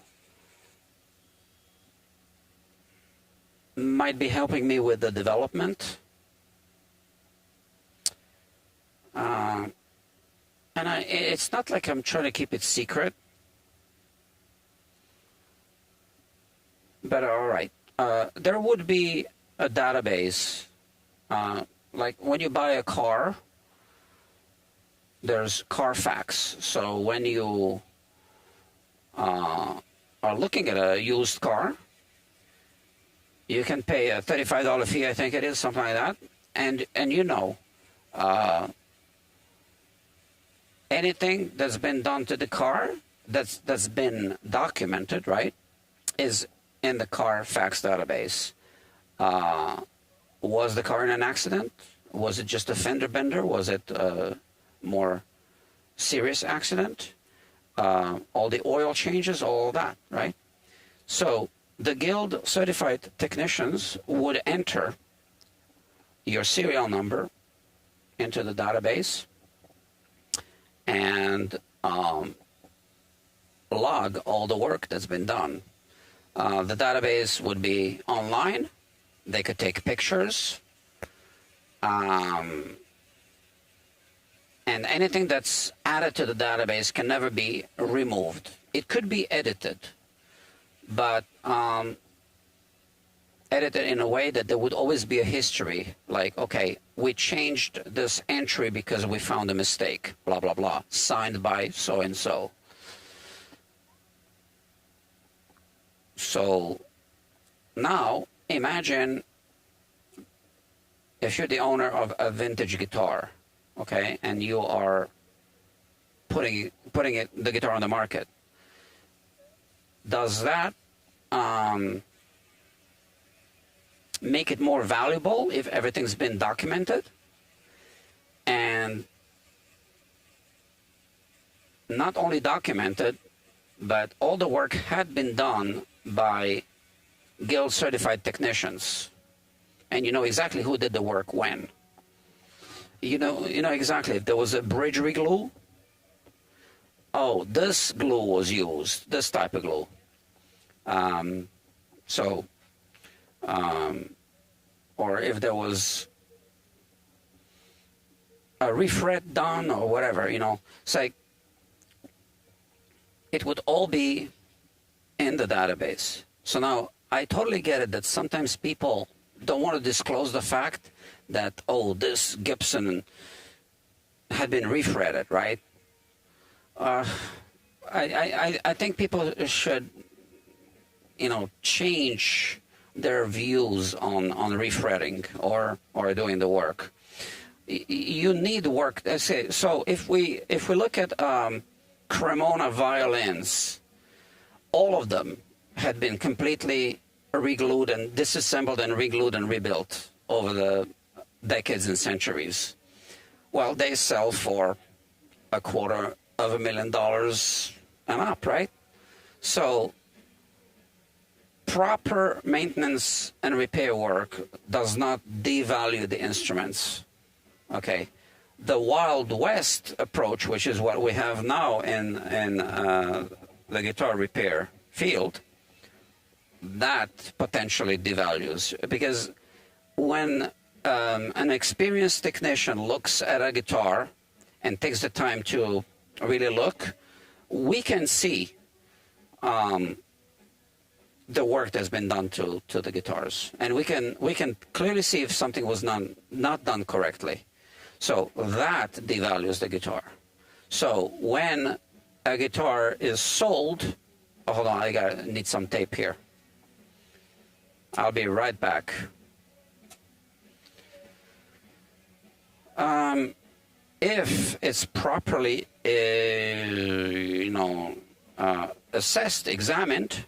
might be helping me with the development. And it's not like I'm trying to keep it secret. But all right, there would be a database. Like when you buy a car, there's Carfax. So when you are looking at a used car, you can pay a $35 fee, I think it is, something like that, and anything that's been done to the car that's been documented, right, is in the Carfax database. Was the car in an accident? Was it just a fender bender? Was it a more serious accident? All the oil changes, all that, right? So the Guild certified technicians would enter your serial number into the database and log all the work that's been done. The database would be online. They could take pictures. And And anything that's added to the database can never be removed. It could be edited, but edited in a way that there would always be a history, like, okay, we changed this entry because we found a mistake, blah, blah, blah, signed by so-and-so. So now imagine if you're the owner of a vintage guitar, okay, and you are putting the guitar on the market. Does that make it more valuable if everything's been documented? And not only documented, but all the work had been done by Guild certified technicians, and you know exactly who did the work when. You know exactly if there was a bridge reglue. Oh, this glue was used, this type of glue. Or if there was a refret done or whatever, you know, it's like it would all be in the database. So now I totally get it that sometimes people don't want to disclose the fact that, oh, this Gibson had been refretted, right? I think people should, you know, change their views on refretting or doing the work. You need work. I say, so if we look at Cremona violins, all of them had been completely reglued and disassembled and reglued and rebuilt over the decades and centuries. Well, they sell for $250,000 and up, right? So proper maintenance and repair work does not devalue the instruments. Okay, the Wild West approach, which is what we have now in the guitar repair field, that potentially devalues, because when an experienced technician looks at a guitar and takes the time to really look, we can see the work that's been done to the guitars, and we can clearly see if something was not done correctly. So that devalues the guitar. So when a guitar is sold, oh, hold on, I need some tape here. I'll be right back. If it's properly, assessed, examined,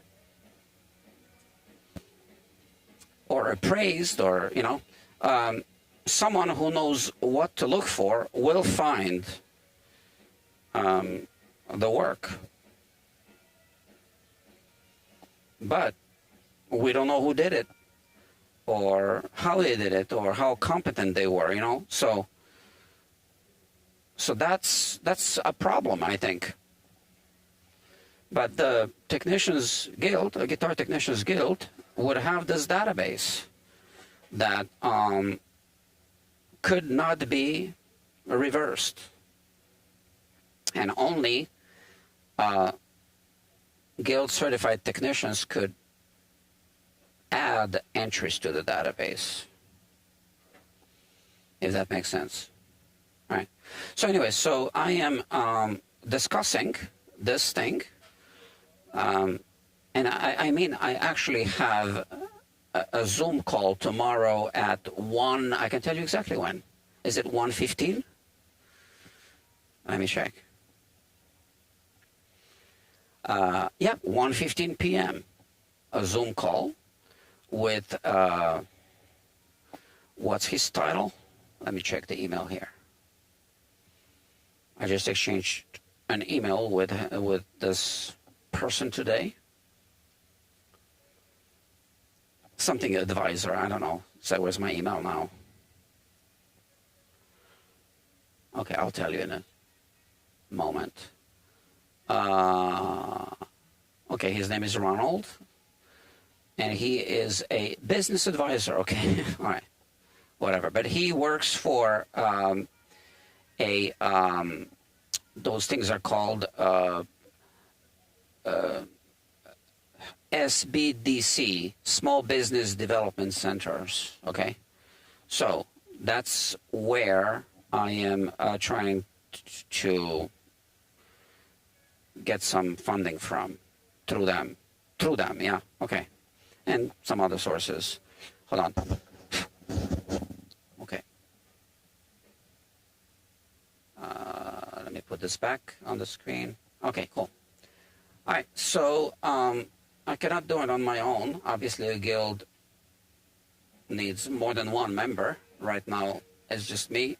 or appraised, or someone who knows what to look for will find the work. But we don't know who did it, or how they did it, or how competent they were, So that's a problem, I think. But the Technicians Guild, the Guitar Technicians Guild, would have this database that could not be reversed, and only Guild certified technicians could add entries to the database, if that makes sense. All right. So anyway, so I am discussing this thing, and I actually have a Zoom call tomorrow at 1. I can tell you exactly when. Is it 1:15? Let me check. Yeah, 1:15 p.m. A Zoom call with what's his title? Let me check the email here. I just exchanged an email with this person today. Something advisor, I don't know. So where's my email now? Okay, I'll tell you in a moment. Okay, his name is Ronald, and he is a business advisor. Okay, all right, whatever. But he works for a those things are called SBDC, Small Business Development Centers. Okay, so that's where I am trying to get some funding from through them. Yeah. Okay, and some other sources. Hold on. Okay. Let me put this back on the screen. Okay, cool. All right, so I cannot do it on my own. Obviously, a guild needs more than one member. Right now, it's just me.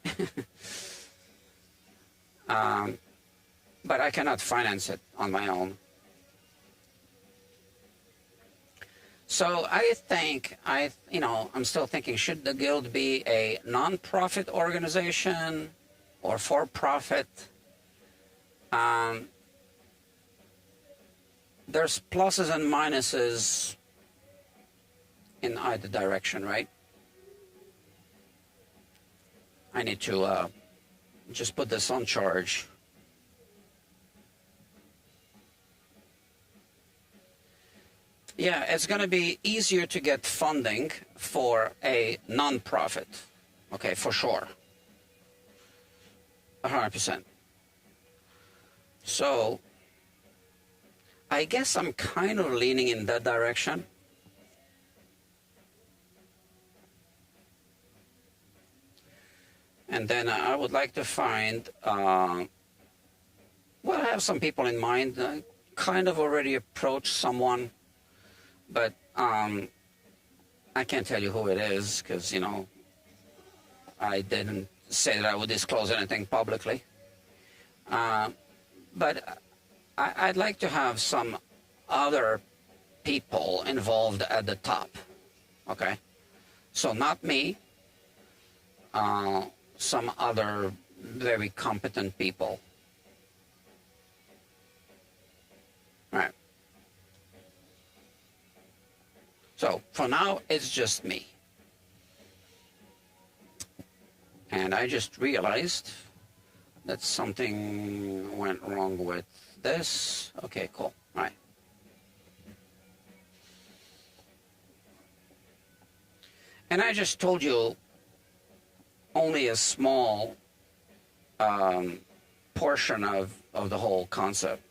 But I cannot finance it on my own. So I think, I'm still thinking, should the guild be a non-profit organization or for-profit? There's pluses and minuses in either direction, right? I need to just put this on charge. Yeah, it's going to be easier to get funding for a non-profit. Okay, for sure. 100%. So, I guess I'm kind of leaning in that direction. And then I would like to find, well, I have some people in mind. I kind of already approached someone, but I can't tell you who it is because, I didn't say that I would disclose anything publicly. But I'd like to have some other people involved at the top, okay? So not me, some other very competent people. All right. So for now, it's just me. And I just realized that something went wrong with this. Okay, cool. All right. And I just told you only a small portion of the whole concept.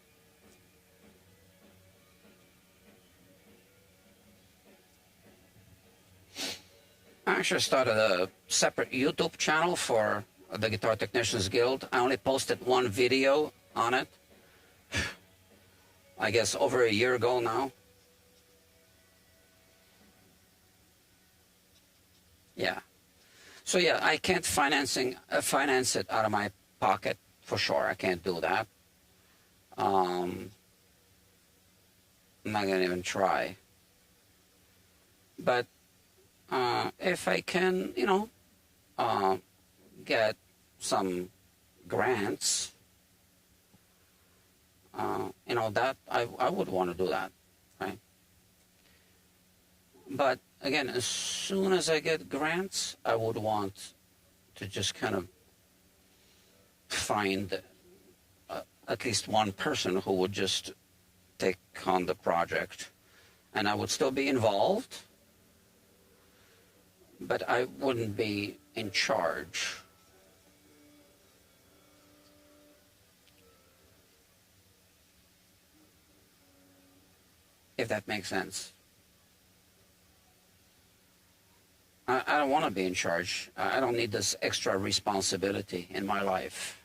I actually started a separate YouTube channel for the Guitar Technicians Guild. I only posted one video on it, I guess over a year ago now. Yeah. So yeah, I can't finance it out of my pocket for sure. I can't do that. I'm not gonna even try. But if I can, get some grants, that I would want to do that, right? But again, as soon as I get grants, I would want to just kind of find at least one person who would just take on the project, and I would still be involved, but I wouldn't be in charge. If that makes sense. I don't want to be in charge. I don't need this extra responsibility in my life.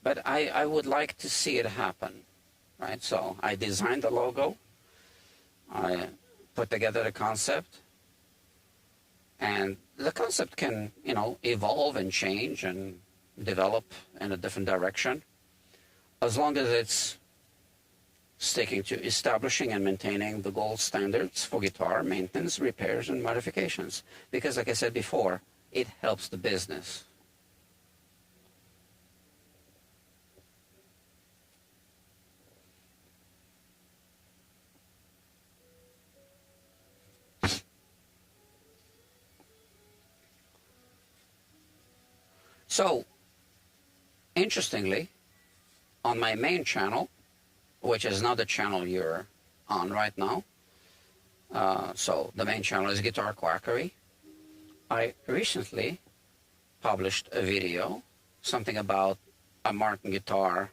But I would like to see it happen, right? So I designed the logo. I put together the concept. And the concept can, evolve and change and develop in a different direction, as long as it's sticking to establishing and maintaining the gold standards for guitar maintenance, repairs, and modifications. Because, like I said before, it helps the business. So, Interestingly, on my main channel, which is not the channel you're on right now, so the main channel is Guitar Quackery, I recently published a video, something about a Martin guitar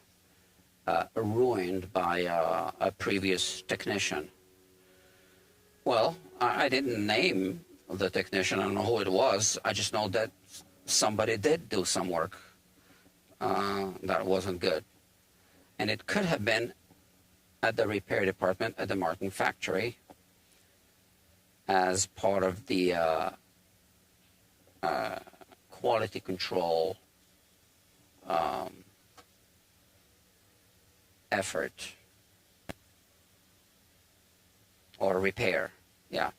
ruined by a previous technician. Well, I didn't name the technician. I don't know who it was. I just know that somebody did do some work that wasn't good. And it could have been at the repair department at the Martin factory as part of the quality control effort or repair. Yeah.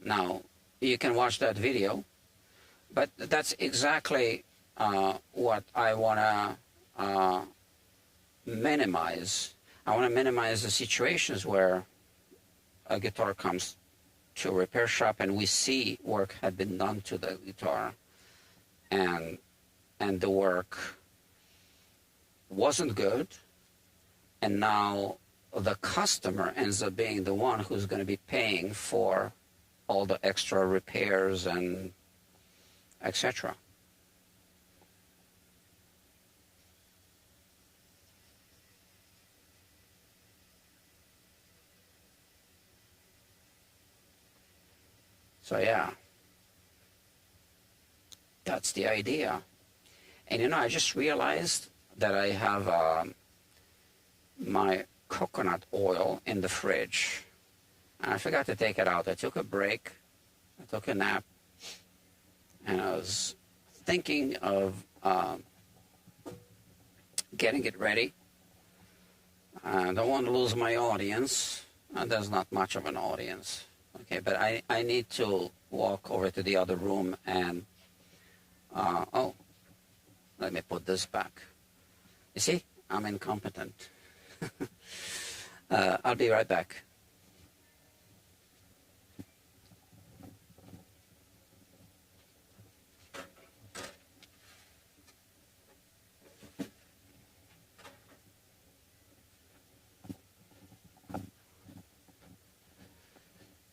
Now, you can watch that video, but that's exactly what I want to minimize. I want to minimize the situations where a guitar comes to a repair shop and we see work had been done to the guitar, and the work wasn't good, and now the customer ends up being the one who's going to be paying for all the extra repairs and etc. So yeah, that's the idea. And you know, I just realized that I have my coconut oil in the fridge. And I forgot to take it out. I took a break, I took a nap, and I was thinking of getting it ready. I don't want to lose my audience. There's not much of an audience. Okay, but I need to walk over to the other room and, oh, let me put this back. You see, I'm incompetent. I'll be right back.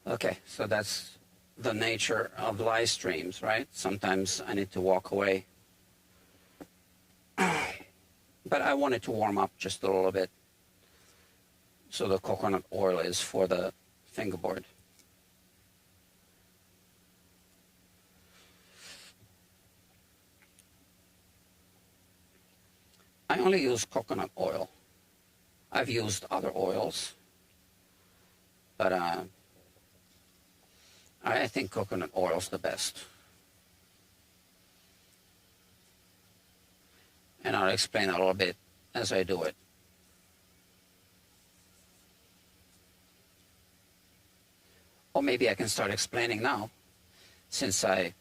Okay, so that's the nature of live streams, right? Sometimes I need to walk away. But I wanted to warm up just a little bit. So the coconut oil is for the fingerboard. I only use coconut oil. I've used other oils, but I think coconut oil is the best. And I'll explain a little bit as I do it. Or maybe I can start explaining now, since I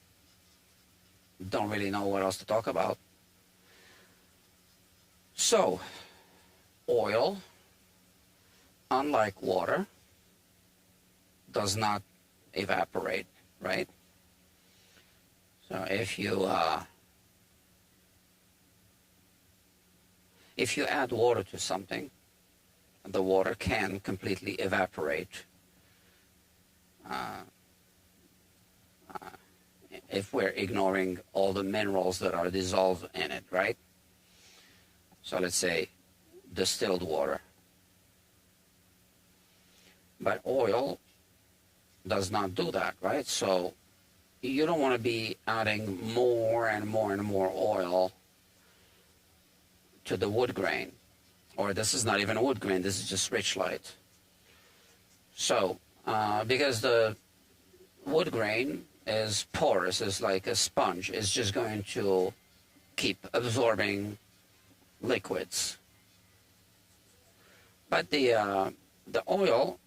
don't really know what else to talk about. So, oil, unlike water, does not evaporate, right? So if you add water to something, the water can completely evaporate. If we're ignoring all the minerals that are dissolved in it, right? So let's say distilled water. But oil does not do that, right? So you don't want to be adding more and more and more oil to the wood grain. Or this is not even a wood grain, this is just rich light. So, because the wood grain is porous, is like a sponge, it's just going to keep absorbing liquids. But the oil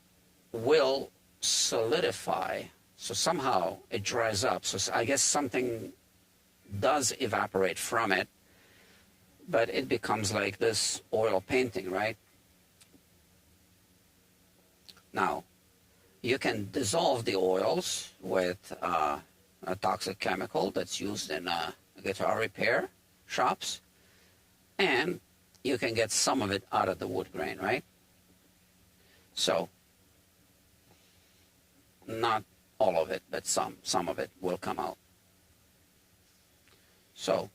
will solidify, so somehow it dries up. So I guess something does evaporate from it, but it becomes like this oil painting, right? Now, you can dissolve the oils with a toxic chemical that's used in guitar repair shops, and you can get some of it out of the wood grain, right? So, not all of it, but some of it will come out. So,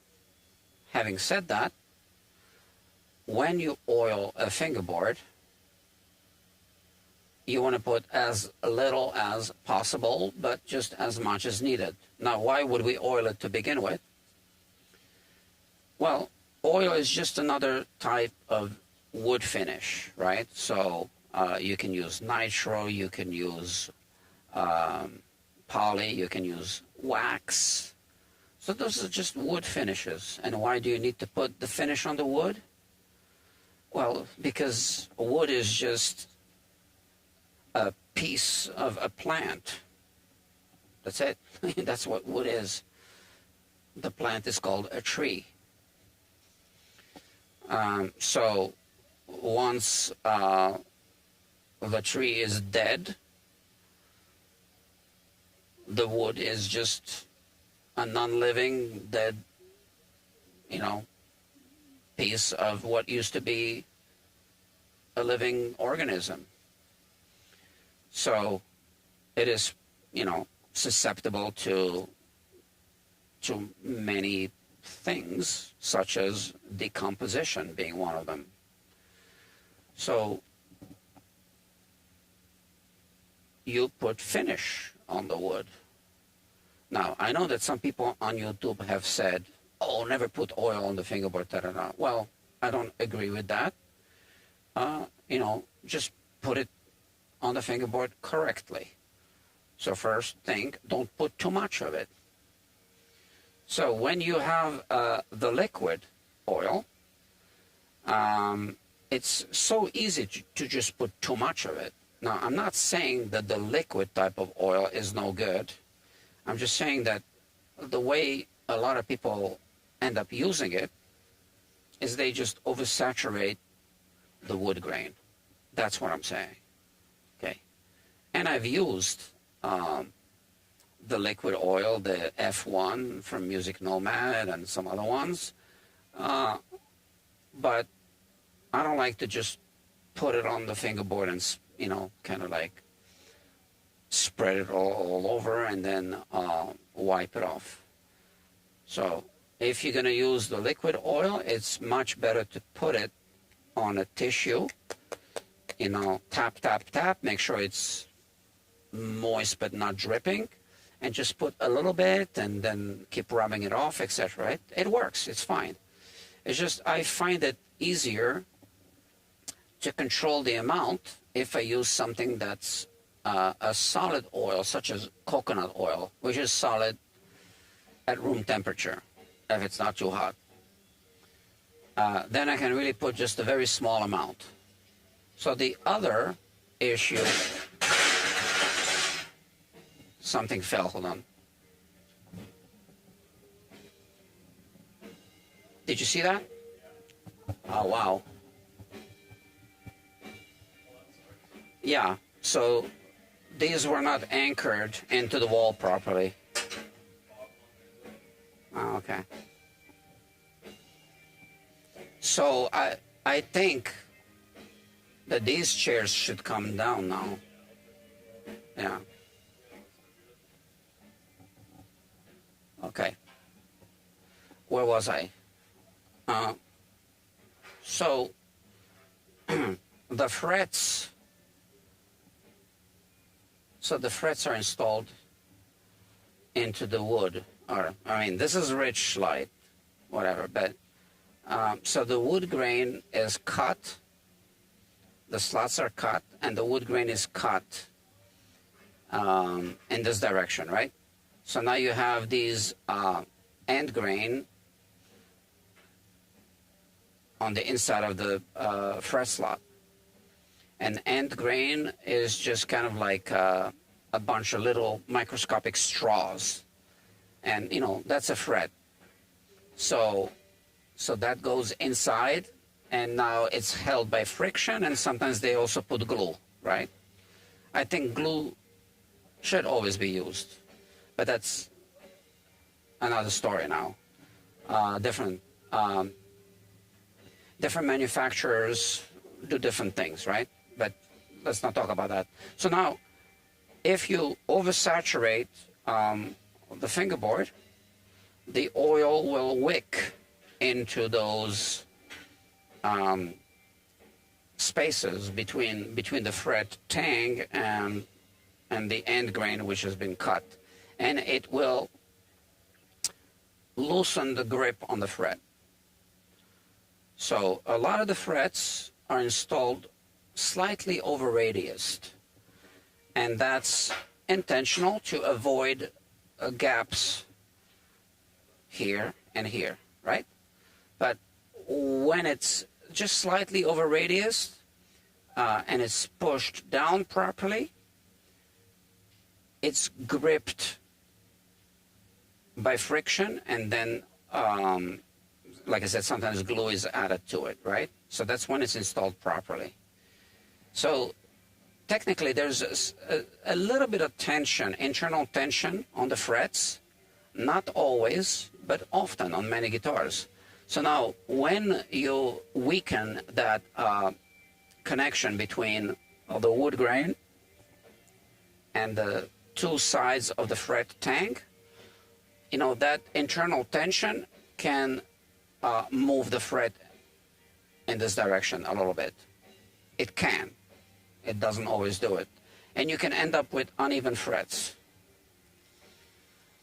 having said that, when you oil a fingerboard, you want to put as little as possible, but just as much as needed. Now, why would we oil it to begin with? Well, oil is just another type of wood finish, right? So you can use nitro, you can use poly, you can use wax. So those are just wood finishes. And why do you need to put the finish on the wood? Well, because wood is just a piece of a plant. That's it. That's what wood is. The plant is called a tree. So once the tree is dead, the wood is just a non-living, dead, piece of what used to be a living organism. So it is, susceptible to many things, such as decomposition being one of them. So you put finish on the wood. Now, I know that some people on YouTube have said, oh, never put oil on the fingerboard, da-da-da. Well, I don't agree with that. Just put it on the fingerboard correctly. So first thing, don't put too much of it. So when you have the liquid oil, it's so easy to just put too much of it. Now, I'm not saying that the liquid type of oil is no good. I'm just saying that the way a lot of people end up using it is they just oversaturate the wood grain. That's what I'm saying. Okay. And I've used the liquid oil, the F1 from Music Nomad and some other ones. But I don't like to just put it on the fingerboard and, kind of like spread it all over and then wipe it off. So if you're going to use the liquid oil, it's much better to put it on a tissue, tap, tap, tap, make sure it's moist but not dripping, and just put a little bit and then keep rubbing it off, etc. It works, it's fine. It's just I find it easier to control the amount if I use something that's a solid oil, such as coconut oil, which is solid at room temperature, if it's not too hot. Then I can really put just a very small amount. So the other issue, something fell, hold on. Did you see that? Oh, wow. Yeah, so these were not anchored into the wall properly. Oh, okay. So I think that these chairs should come down now. Yeah. Okay. Where was I? So the frets. So the frets are installed into the wood. Or this is rich light, whatever. But so the wood grain is cut. The slots are cut, and the wood grain is cut in this direction, right? So now you have these end grain on the inside of the fret slot. And end grain is just kind of like a bunch of little microscopic straws. And, that's a fret. So that goes inside, and now it's held by friction, and sometimes they also put glue, right? I think glue should always be used, but that's another story now, different different manufacturers do different things, right? But let's not talk about that. So now, if you oversaturate the fingerboard, the oil will wick into those spaces between the fret tang and the end grain which has been cut, and it will loosen the grip on the fret. So a lot of the frets are installed slightly over radiused, and that's intentional to avoid gaps here and here, right? But when it's just slightly over radius and it's pushed down properly, it's gripped by friction, and then like I said, sometimes glue is added to it, right? So that's when it's installed properly. So technically there's a little bit of tension, internal tension on the frets, not always, but often on many guitars. So now when you weaken that connection between the wood grain and the two sides of the fret tank, you know, that internal tension can move the fret in this direction a little bit. It can. It doesn't always do it. And you can end up with uneven frets.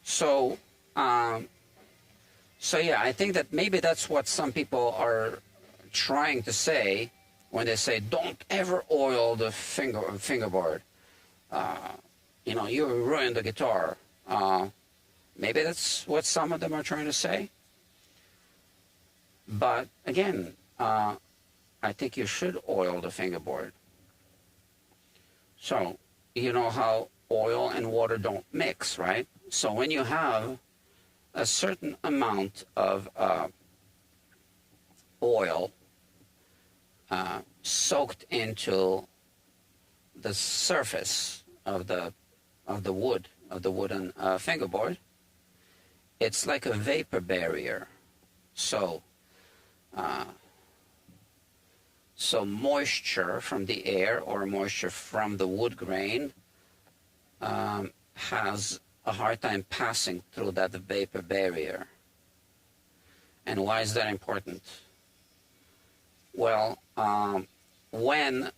So, so yeah, I think that maybe that's what some people are trying to say when they say, don't ever oil the fingerboard. You know, you ruin the guitar. Maybe that's what some of them are trying to say. But again, I think you should oil the fingerboard. So, you know how oil and water don't mix, right? So when you have a certain amount of oil soaked into the surface of the wooden fingerboard, it's like a vapor barrier. So so moisture from the air or moisture from the wood grain has a hard time passing through that vapor barrier. And why is that important? Well, when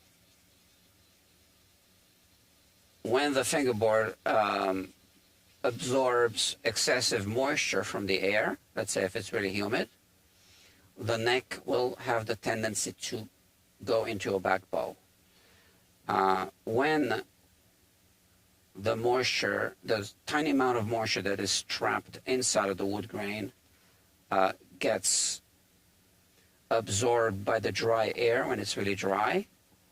the fingerboard absorbs excessive moisture from the air, let's say if it's really humid, the neck will have the tendency to go into a back bow. When the moisture, the tiny amount of moisture that is trapped inside of the wood grain gets absorbed by the dry air when it's really dry,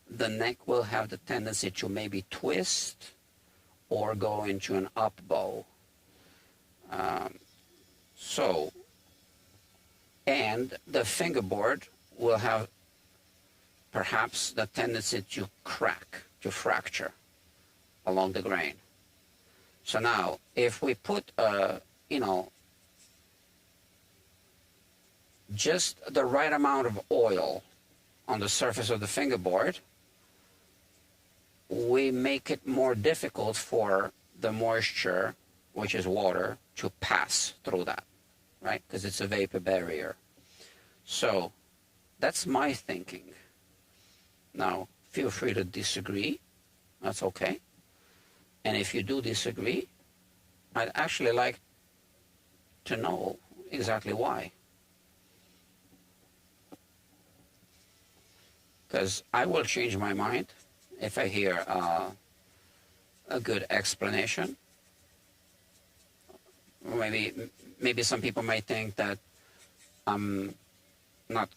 the neck will have the tendency to maybe twist or go into an up bow. And the fingerboard will have perhaps the tendency to crack, to fracture along the grain. So now, if we put, you know, just the right amount of oil on the surface of the fingerboard, we make it more difficult for the moisture, which is water, to pass through that, right? Because it's a vapor barrier. So that's my thinking. Now, feel free to disagree. That's okay. And if you do disagree, I'd actually like to know exactly why. Because I will change my mind if I hear a good explanation. Maybe some people might think that I'm not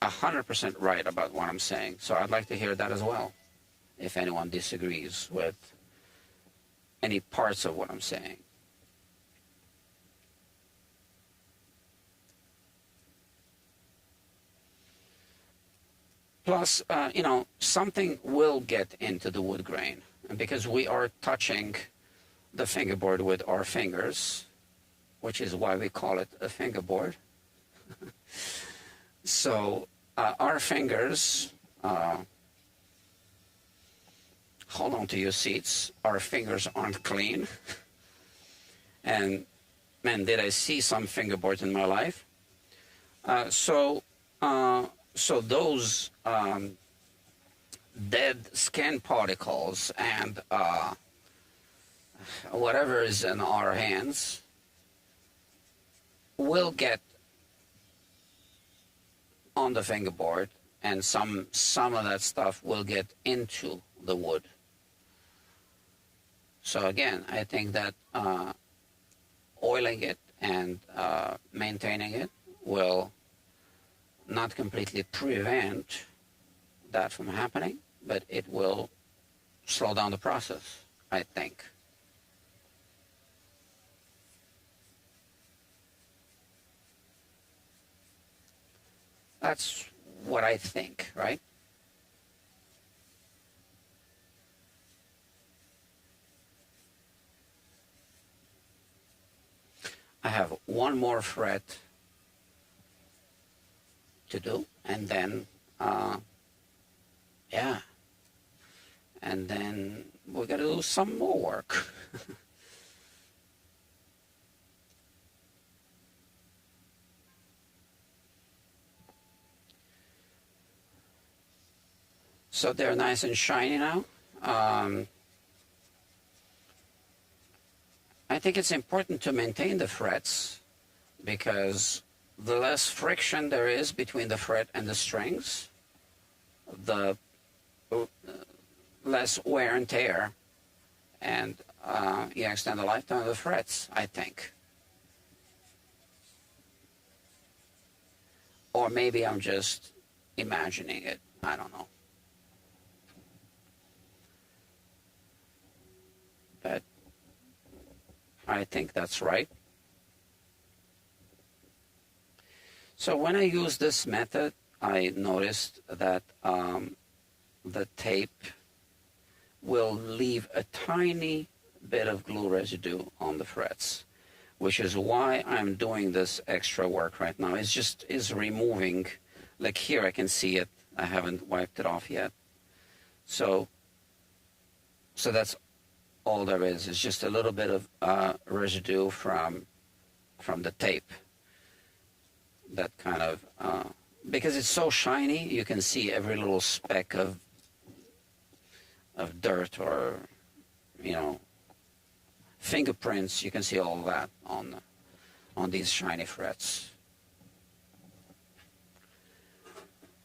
100% right about what I'm saying. So I'd like to hear that as well, if anyone disagrees with any parts of what I'm saying. Plus, you know, something will get into the wood grain. And because we are touching the fingerboard with our fingers, which is why we call it a fingerboard, So our fingers, hold on to your seats, our fingers aren't clean. And man, did I see some fingerboards in my life. So those dead skin particles and whatever is in our hands will get on the fingerboard, and some of that stuff will get into the wood. So again, I think that oiling it and maintaining it will not completely prevent that from happening, but it will slow down the process, I think. That's what I think, right? I have one more fret to do, and then, yeah, and then we're going to do some more work. So they're nice and shiny now. I think it's important to maintain the frets because the less friction there is between the fret and the strings, the less wear and tear, and you extend the lifetime of the frets, I think. Or maybe I'm just imagining it. I don't know. But I think that's right. So when I use this method, I noticed that the tape will leave a tiny bit of glue residue on the frets, which is why I'm doing this extra work right now. It's just removing, like here I can see it. I haven't wiped it off yet. So that's all there is. It's just a little bit of residue from the tape. That kind of, because it's so shiny, you can see every little speck of dirt or, you know, fingerprints. You can see all that on these shiny frets.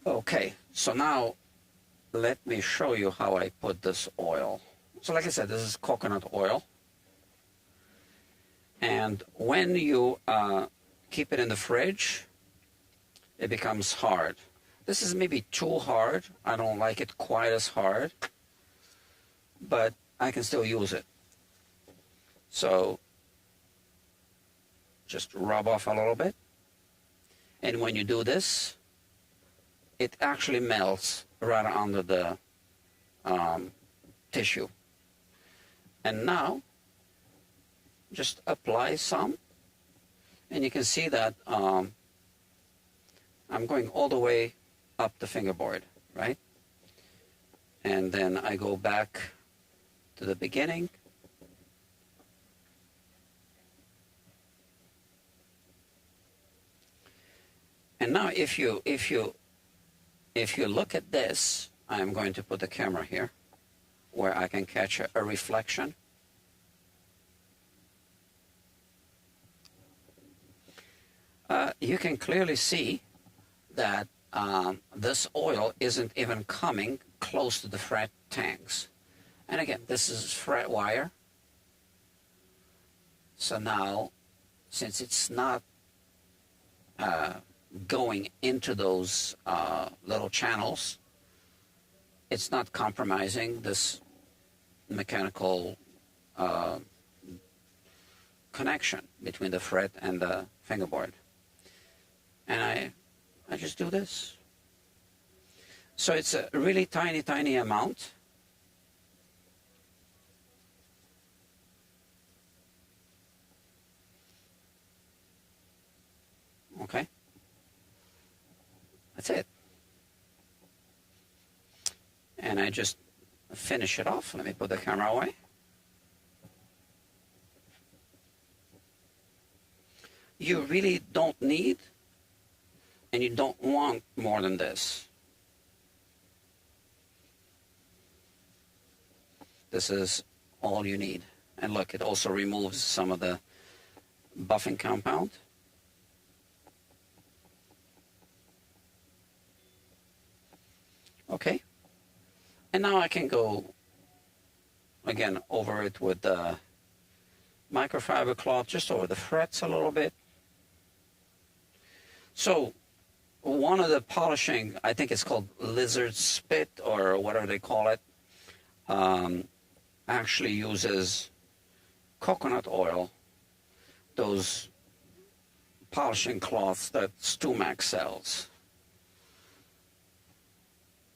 Okay, so now let me show you how I put this oil. So like I said, this is coconut oil. And when you keep it in the fridge, it becomes hard. This is maybe too hard. I don't like it quite as hard, but I can still use it. So just rub off a little bit. And when you do this, it actually melts right under the tissue. And now, just apply some, and you can see that I'm going all the way up the fingerboard, right? And then I go back to the beginning. And now if you look at this, I'm going to put the camera here where I can catch a reflection. You can clearly see that this oil isn't even coming close to the fret tangs. And again, this is fret wire. So now, since it's not going into those little channels, it's not compromising this mechanical connection between the fret and the fingerboard. And I just do this. So it's a really tiny, tiny amount. Okay. That's it. And I just finish it off. Let me put the camera away. You really don't need and you don't want more than this. This is all you need. And look, it also removes some of the buffing compound. Okay. And now I can go, again, over it with the microfiber cloth, just over the frets a little bit. So one of the polishing, I think it's called lizard spit or whatever they call it, actually uses coconut oil, those polishing cloths that StewMac sells.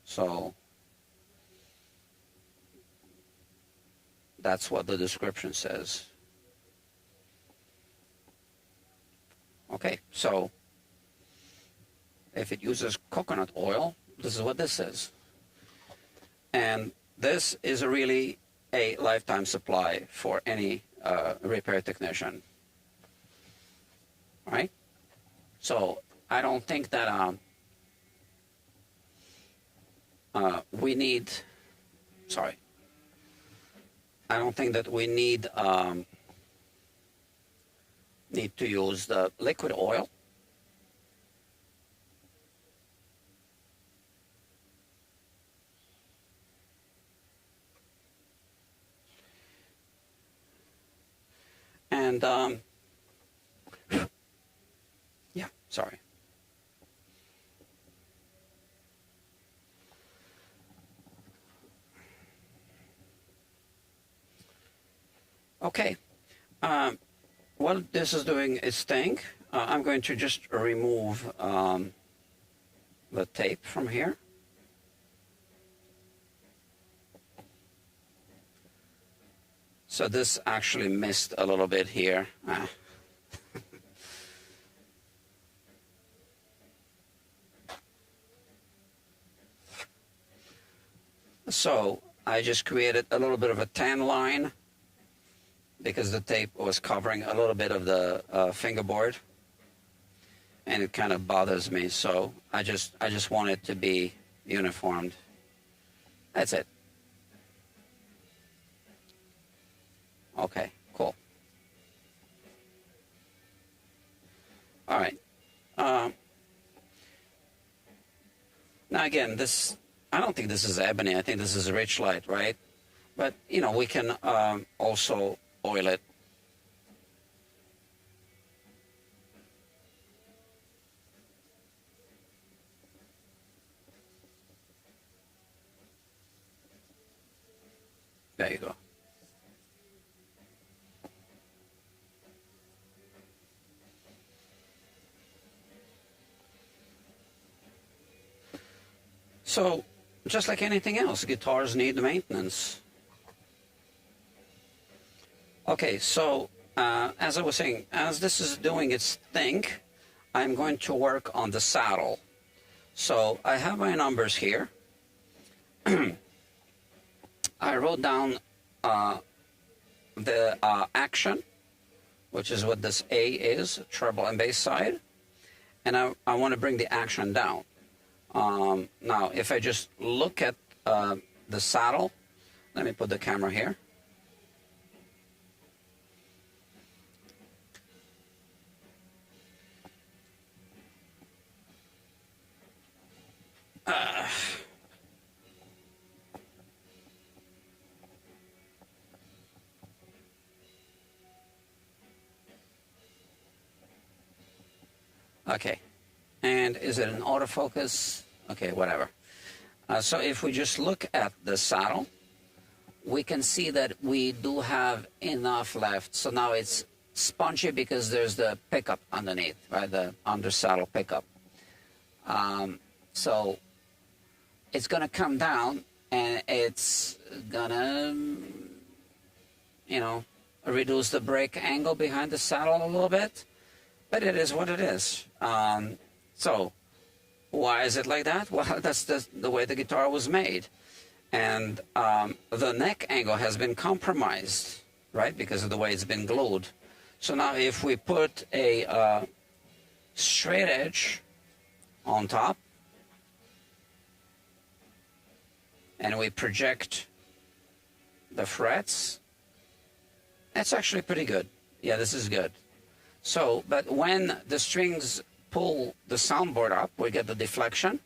So that's what the description says. Okay, so if it uses coconut oil, this is what this is. And this is really a lifetime supply for any repair technician. Right? So I don't think that we need, sorry, I don't think that we need to use the liquid oil. And yeah, sorry. Okay. What this is doing is thing. I'm going to just remove the tape from here. So this actually missed a little bit here. So I just created a little bit of a tan line because the tape was covering a little bit of the fingerboard, and it kind of bothers me. So I just want it to be uniformed. That's it. Okay, cool. All right. Now again, this, I don't think this is ebony. I think this is rich light, right? But, you know, we can also oil it. There you go. So, just like anything else, guitars need maintenance. Okay, so as I was saying, as this is doing its thing, I'm going to work on the saddle. So I have my numbers here. I wrote down the action, which is what this A is, treble and bass side. And I want to bring the action down. Now, if I just look at the saddle, let me put the camera here. Okay, and is it an autofocus? Okay, whatever. So if we just look at the saddle, we can see that we do have enough left. So now it's spongy because there's the pickup underneath, right? The under saddle pickup. So it's gonna come down and it's gonna, you know, reduce the brake angle behind the saddle a little bit, but it is what it is. So Why is it like that? Well, that's the way the guitar was made. And the neck angle has been compromised, right, because of the way it's been glued. So now if we put a straight edge on top, and we project the frets, that's actually pretty good. Yeah, this is good. So, but when the strings pull the soundboard up, we get the deflection.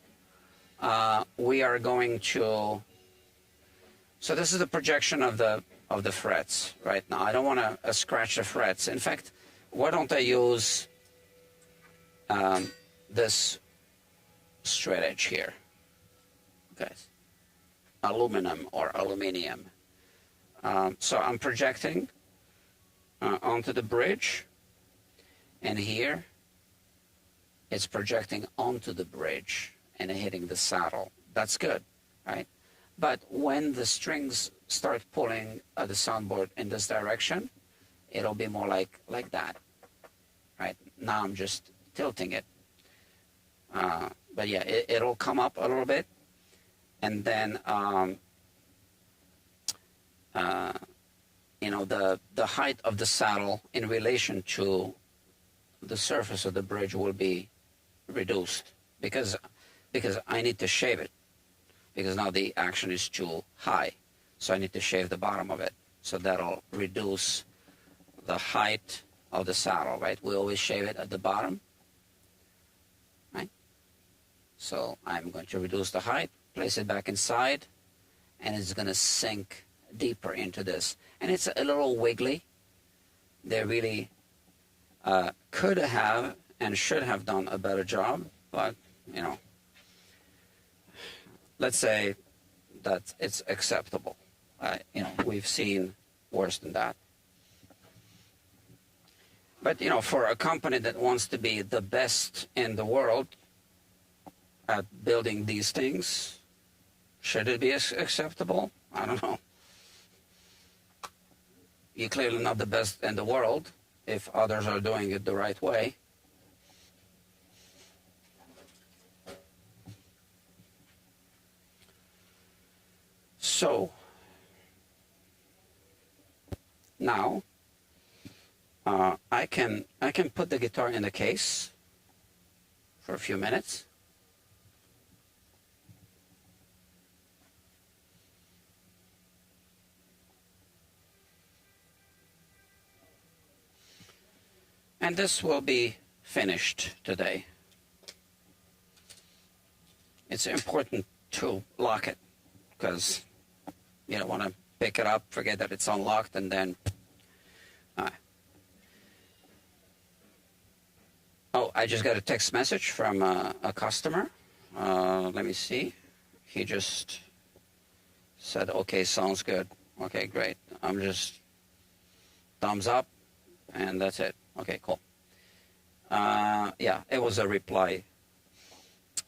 We are going to, so this is the projection of the frets right now. I don't want to scratch the frets. In fact, why don't I use this straight edge here? Okay, aluminum or aluminium. So I'm projecting onto the bridge, and here it's projecting onto the bridge and hitting the saddle. That's good, right? But when the strings start pulling the soundboard in this direction, it'll be more like that, right? Now I'm just tilting it. But yeah, it'll come up a little bit, and then you know, the height of the saddle in relation to the surface of the bridge will be reduced because I need to shave it, because now the action is too high. So I need to shave the bottom of it. So that'll reduce the height of the saddle, right? We always shave it at the bottom, right? So I'm going to reduce the height, place it back inside, and it's going to sink deeper into this. And it's a little wiggly. They really could have and should have done a better job, but, you know, let's say that it's acceptable. You know, we've seen worse than that. But, you know, for a company that wants to be the best in the world at building these things, should it be acceptable? I don't know. You're clearly not the best in the world if others are doing it the right way. So now I can put the guitar in the case for a few minutes. And this will be finished today. It's important to lock it, because you don't want to pick it up, forget that it's unlocked, and then... Oh, I just got a text message from a customer. Let me see. He just said, okay, sounds good. Okay, great. I'm just thumbs up, and that's it. Okay, cool. Yeah, it was a reply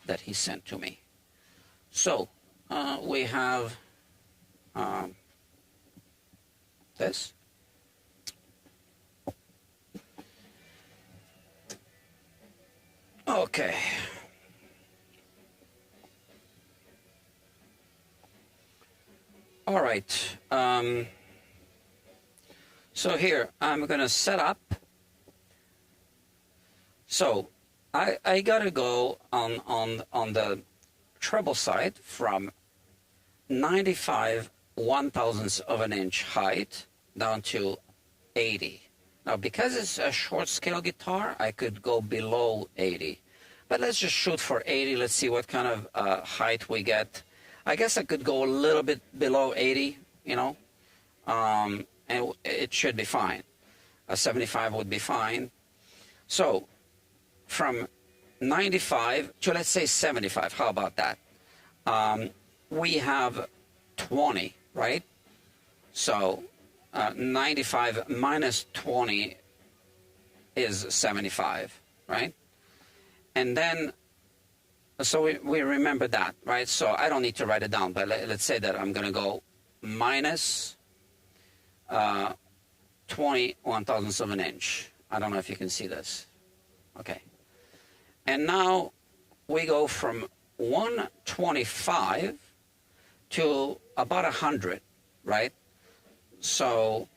that he sent to me. So, we have this. Okay. All right. So here, I'm going to set up. So I gotta go on the treble side from 95 1/1000ths of an inch height down to 80. Now, because it's a short scale guitar, I could go below 80. But let's just shoot for 80. Let's see what kind of height we get. I guess I could go a little bit below 80, you know, and it should be fine. A 75 would be fine. So from 95 to, let's say, 75. How about that? We have 20, right? So 95 minus 20 is 75, right? And then, so we remember that, right? So I don't need to write it down, but let's say that I'm going to go minus 20 1/1000ths of an inch. I don't know if you can see this. Okay. And now we go from 125 to about 100, right? So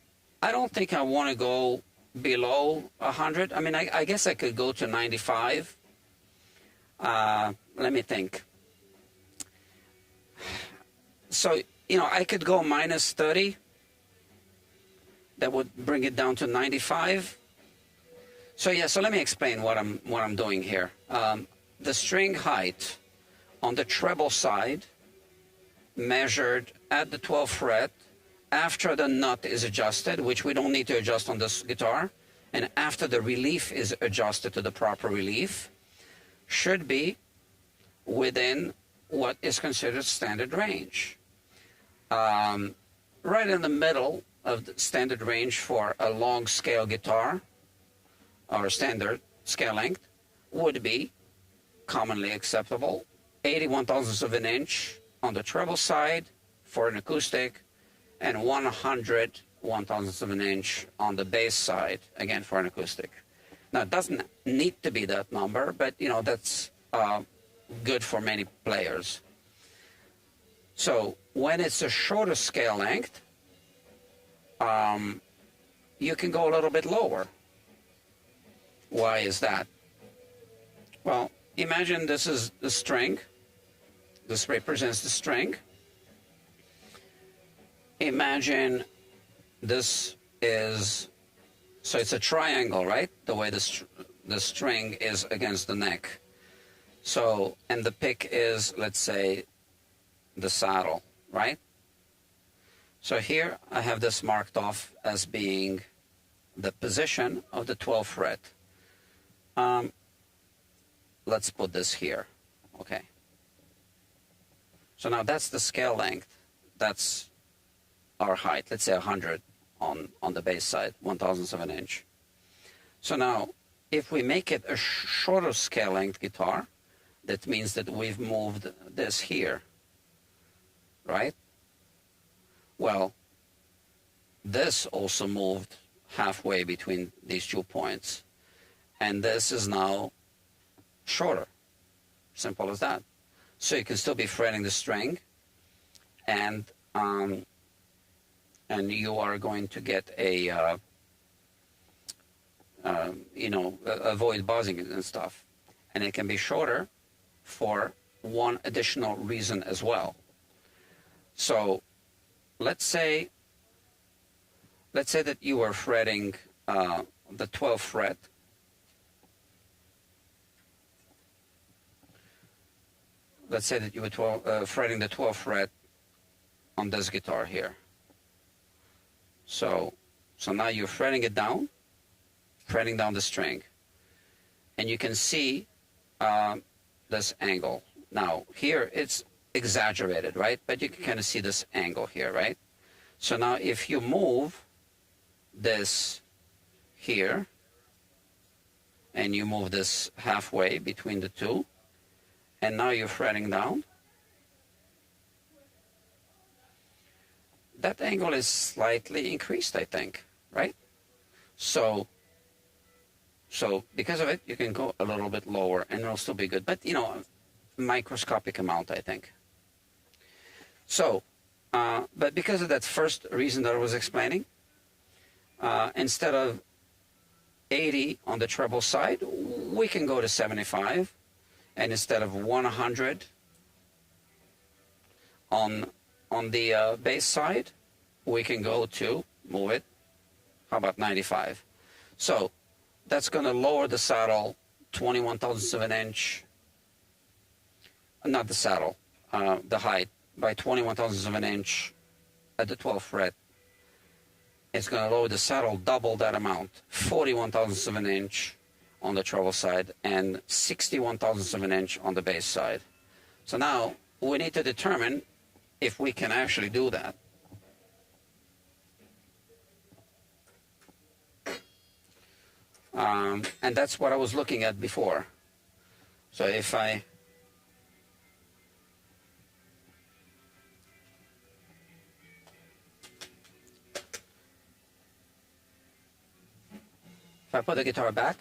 I don't think I want to go below 100. I mean, I guess I could go to 95. Let me think. So, you know, I could go minus 30. That would bring it down to 95. So yeah, so let me explain what I'm doing here. The string height on the treble side, measured at the 12th fret, after the nut is adjusted, which we don't need to adjust on this guitar, and after the relief is adjusted to the proper relief, should be within what is considered standard range. Right in the middle of the standard range for a long scale guitar, or standard scale length, would be commonly acceptable 81 thousandths of an inch on the treble side for an acoustic, and 100 1,000ths of an inch on the bass side, again for an acoustic. Now, it doesn't need to be that number, but you know, that's good for many players. So when it's a shorter scale length, you can go a little bit lower. Why is that? Well, imagine this is the string. This represents the string. Imagine this is, so it's a triangle, right? The way the string is against the neck. So, and the pick is, let's say, the saddle, right? So here I have this marked off as being the position of the 12th fret. Let's put this here, okay? So now that's the scale length. That's our height, let's say 100 on the bass side, 1,000ths of an inch. So now, if we make it a shorter scale length guitar, that means that we've moved this here, right? Well, this also moved halfway between these 2 points, and this is now shorter. Simple as that. So you can still be fretting the string, and you are going to get a you know, avoid buzzing and stuff. And it can be shorter for one additional reason as well. So let's say that you are fretting the 12th fret. Let's say that you were fretting the 12th fret on this guitar here. So now you're fretting it down, fretting down the string, and you can see this angle. Now here it's exaggerated, right? But you can kind of see this angle here, right? So now if you move this here, and you move this halfway between the two, and now you're fretting down, that angle is slightly increased, I think, right? So because of it, you can go a little bit lower and it'll still be good. But, you know, microscopic amount, I think. So, but because of that first reason that I was explaining, instead of 80 on the treble side, we can go to 75. And instead of 100 on the bass side, we can go to, move it, how about 95? So that's going to lower the saddle 21 thousandths of an inch, not the saddle, the height, by 21 thousandths of an inch at the 12th fret. It's going to lower the saddle double that amount, 41 thousandths of an inch on the treble side and 61 thousandths of an inch on the bass side. So now we need to determine if we can actually do that. And that's what I was looking at before. So if I put the guitar back,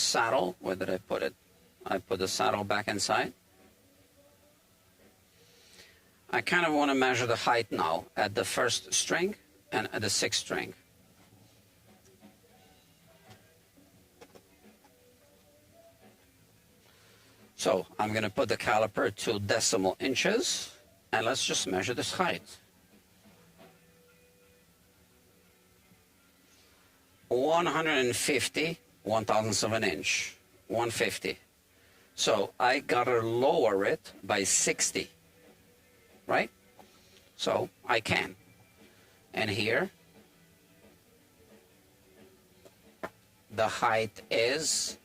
saddle. Where did I put it? I put the saddle back inside. I kind of want to measure the height now at the first string and at the sixth string. So I'm going to put the caliper to decimal inches, and let's just measure this height. 150 one-thousandths of an inch, 150. So I gotta lower it by 60, right? So I can. And here, the height is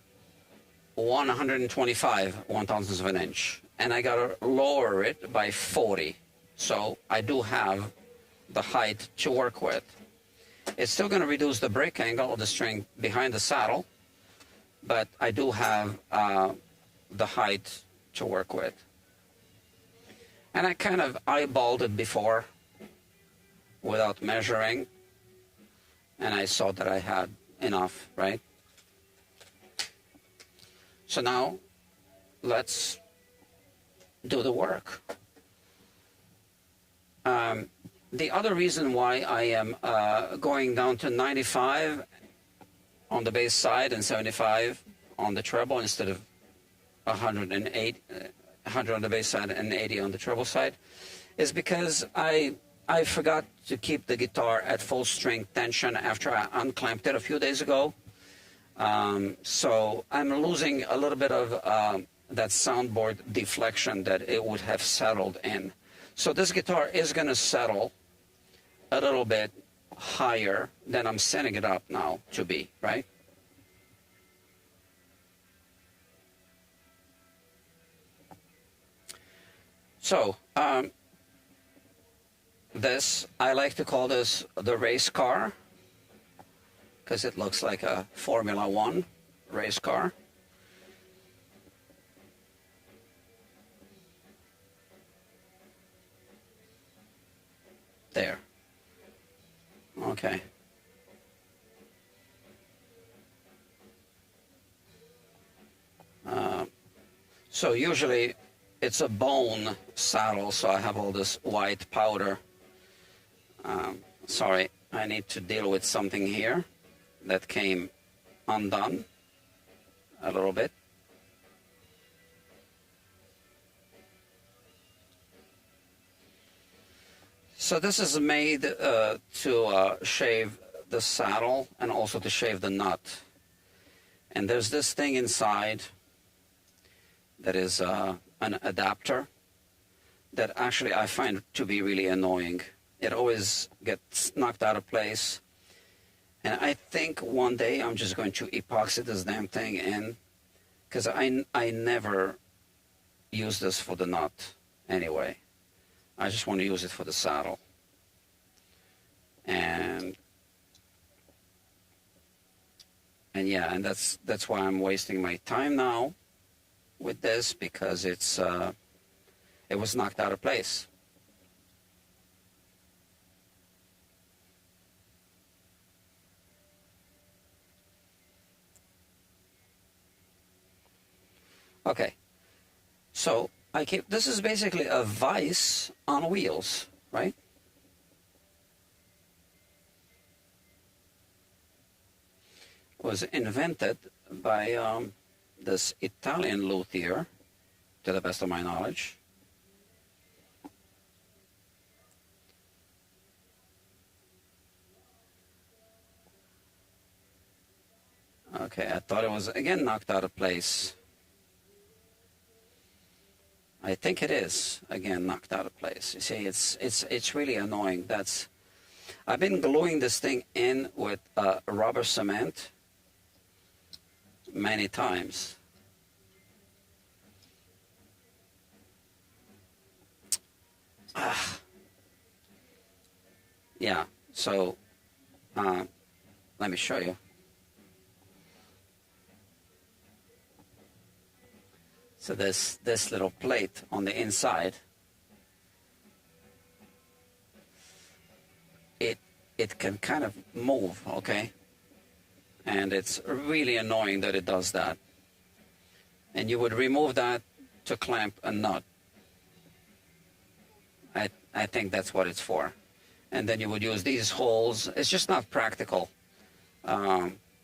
125 one-thousandths of an inch. And I gotta lower it by 40. So I do have the height to work with. It's still going to reduce the break angle of the string behind the saddle, but I do have the height to work with. And I kind of eyeballed it before without measuring, and I saw that I had enough, right? So now let's do the work. The other reason why I am going down to 95 on the bass side and 75 on the treble instead of 108, 100 on the bass side and 80 on the treble side is because I forgot to keep the guitar at full string tension after I unclamped it a few days ago. So I'm losing a little bit of that soundboard deflection that it would have settled in. So this guitar is going to settle a little bit higher than I'm setting it up now to be, right? So this, I like to call this the race car because it looks like a Formula One race car. There. Okay. So usually it's a bone saddle, so I have all this white powder. Sorry, I need to deal with something here that came undone a little bit. So this is made to shave the saddle and also to shave the nut. And there's this thing inside that is an adapter that actually I find to be really annoying. It always gets knocked out of place. And I think one day I'm just going to epoxy this damn thing in because I never use this for the nut anyway. I just want to use it for the saddle. And yeah, and that's why I'm wasting my time now with this because it was knocked out of place. Okay. So this is basically a vise on wheels, right? Was invented by this Italian luthier, to the best of my knowledge. Okay, I thought it was again knocked out of place. I think it is again knocked out of place. You see, it's really annoying. I've been gluing this thing in with rubber cement many times. Yeah. So let me show you. So this little plate on the inside, it can kind of move, okay? and it's really annoying that it does that. And you would remove that to clamp a nut. I think that's what it's for. And then you would use these holes. It's just not practical.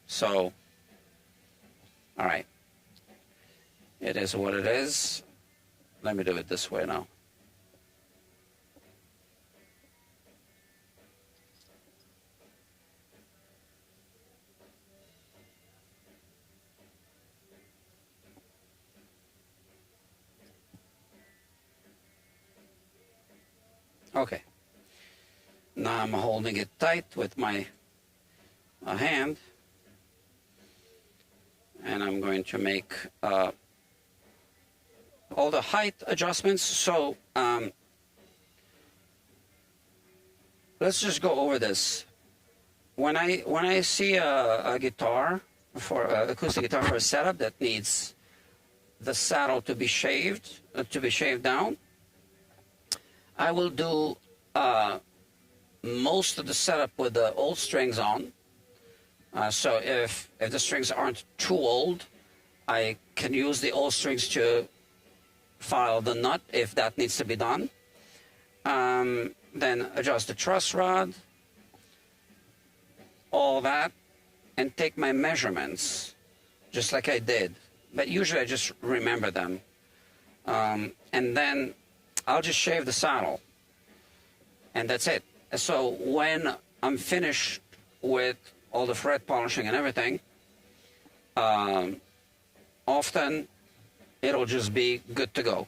So, all right. It is what it is. Let me do it this way now. Okay. Now I'm holding it tight with my hand, and I'm going to make all the height adjustments. So let's just go over this. When I see a guitar for acoustic guitar for a setup that needs the saddle to be shaved down, I will do most of the setup with the old strings on. So if the strings aren't too old, I can use the old strings to file the nut if that needs to be done. Then adjust the truss rod, all that, and take my measurements, just like I did. But usually I just remember them. And then I'll just shave the saddle, and that's it. So when I'm finished with all the fret polishing and everything, often it'll just be good to go.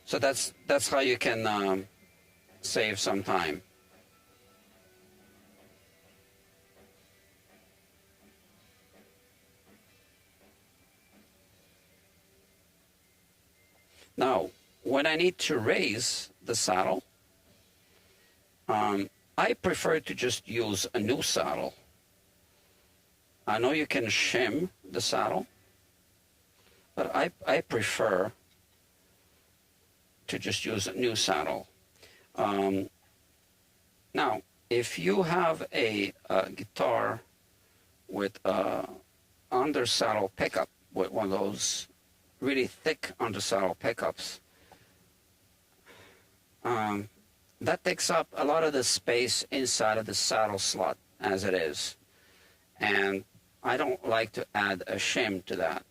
So that's how you can save some time. Now, when I need to raise the saddle, I prefer to just use a new saddle. I know you can shim the saddle, but I prefer to just use a new saddle. Now, if you have a guitar with under saddle pickup, with one of those really thick under saddle pickups, that takes up a lot of the space inside of the saddle slot as it is. And I don't like to add a shim to that.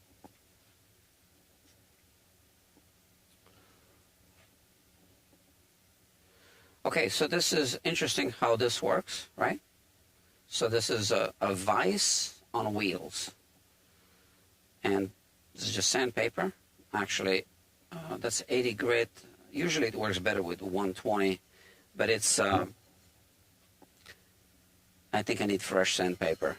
Okay, so this is interesting how this works, right? So this is a vise on wheels. And this is just sandpaper. Actually, that's 80 grit. Usually it works better with 120, but it's, I think I need fresh sandpaper.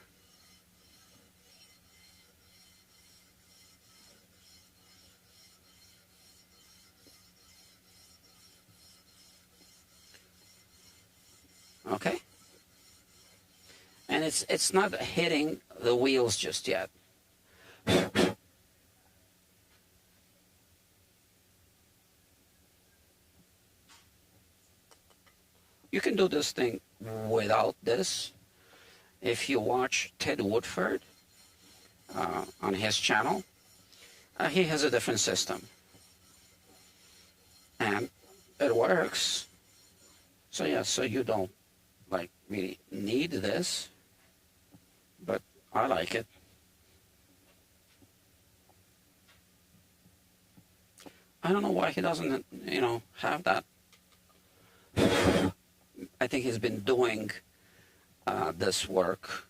Okay. And it's not hitting the wheels just yet. You can do this thing without this. If you watch Ted Woodford on his channel, he has a different system. And it works. So yeah, so you don't like really need this, but I like it. I don't know why he doesn't, have that. I think he's been doing this work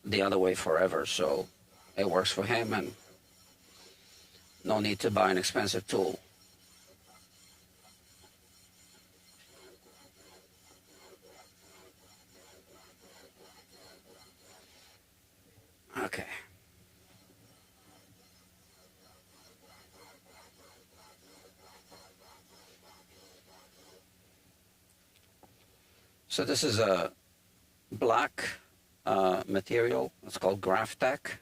the other way forever, so it works for him, and no need to buy an expensive tool. Okay. So this is a black material. It's called Graphtec.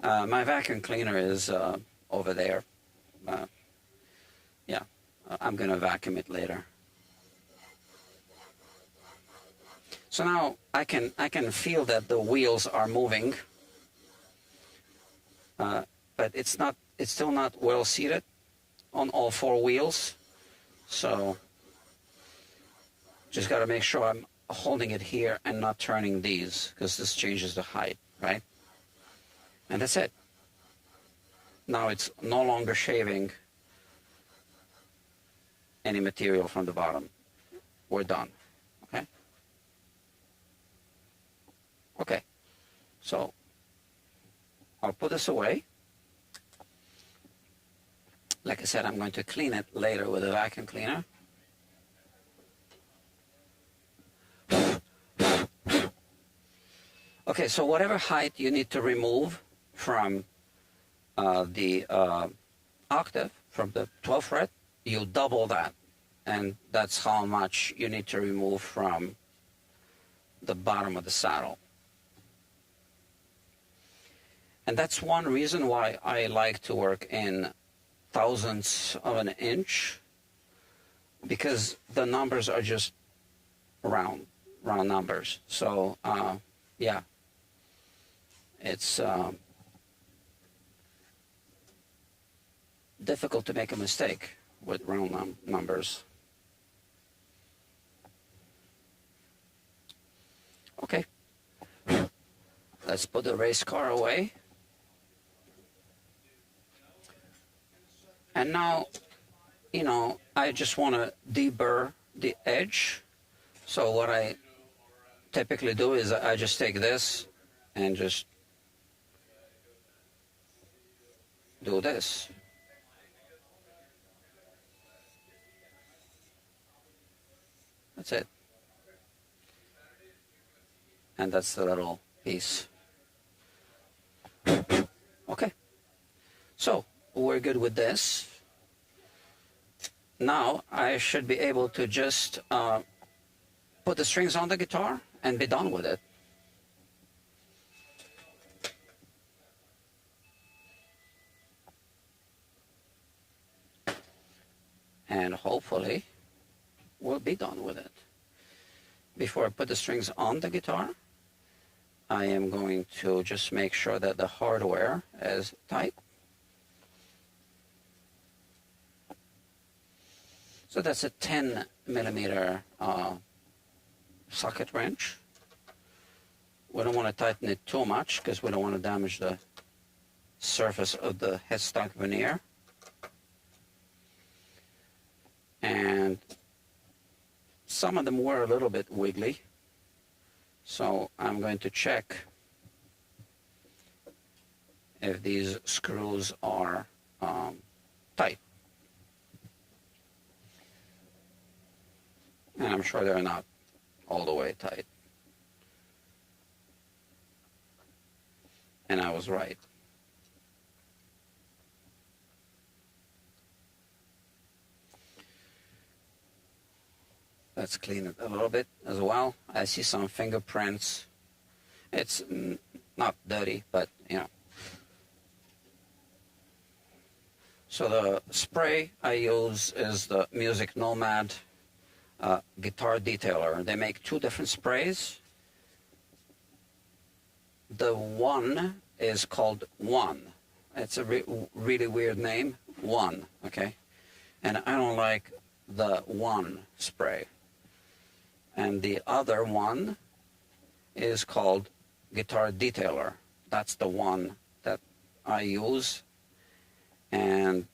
My vacuum cleaner is over there. Yeah, I'm going to vacuum it later. So now I can feel that the wheels are moving, but it's still not well seated on all four wheels. So just got to make sure I'm holding it here and not turning these, because this changes the height, right? And that's it. Now it's no longer shaving any material from the bottom. We're done. Okay? Okay. So I'll put this away. Like I said, I'm going to clean it later with a vacuum cleaner. Okay, so whatever height you need to remove from the octave, from the 12th fret, you double that. And that's how much you need to remove from the bottom of the saddle. And that's one reason why I like to work in thousandths of an inch, because the numbers are just round numbers. So yeah, it's difficult to make a mistake with round numbers. Okay, let's put the race car away. And now, you know, I just want to deburr the edge. So what I typically do is I just take this and just do this. That's it. And that's the little piece. Okay. So we're good with this. Now I should be able to just put the strings on the guitar and be done with it. And hopefully we'll be done with it. Before I put the strings on the guitar, I am going to just make sure that the hardware is tight. So that's a 10 millimeter socket wrench. We don't want to tighten it too much because we don't want to damage the surface of the headstock veneer. And some of them were a little bit wiggly. So I'm going to check if these screws are tight. And I'm sure they're not all the way tight. And I was right. Let's clean it a little bit as well. I see some fingerprints. It's not dirty, but you know. So the spray I use is the Music Nomad guitar detailer. They make two different sprays. The one is called One. It's a really weird name, One, okay? And I don't like the One spray. And the other one is called Guitar Detailer. That's the one that I use. And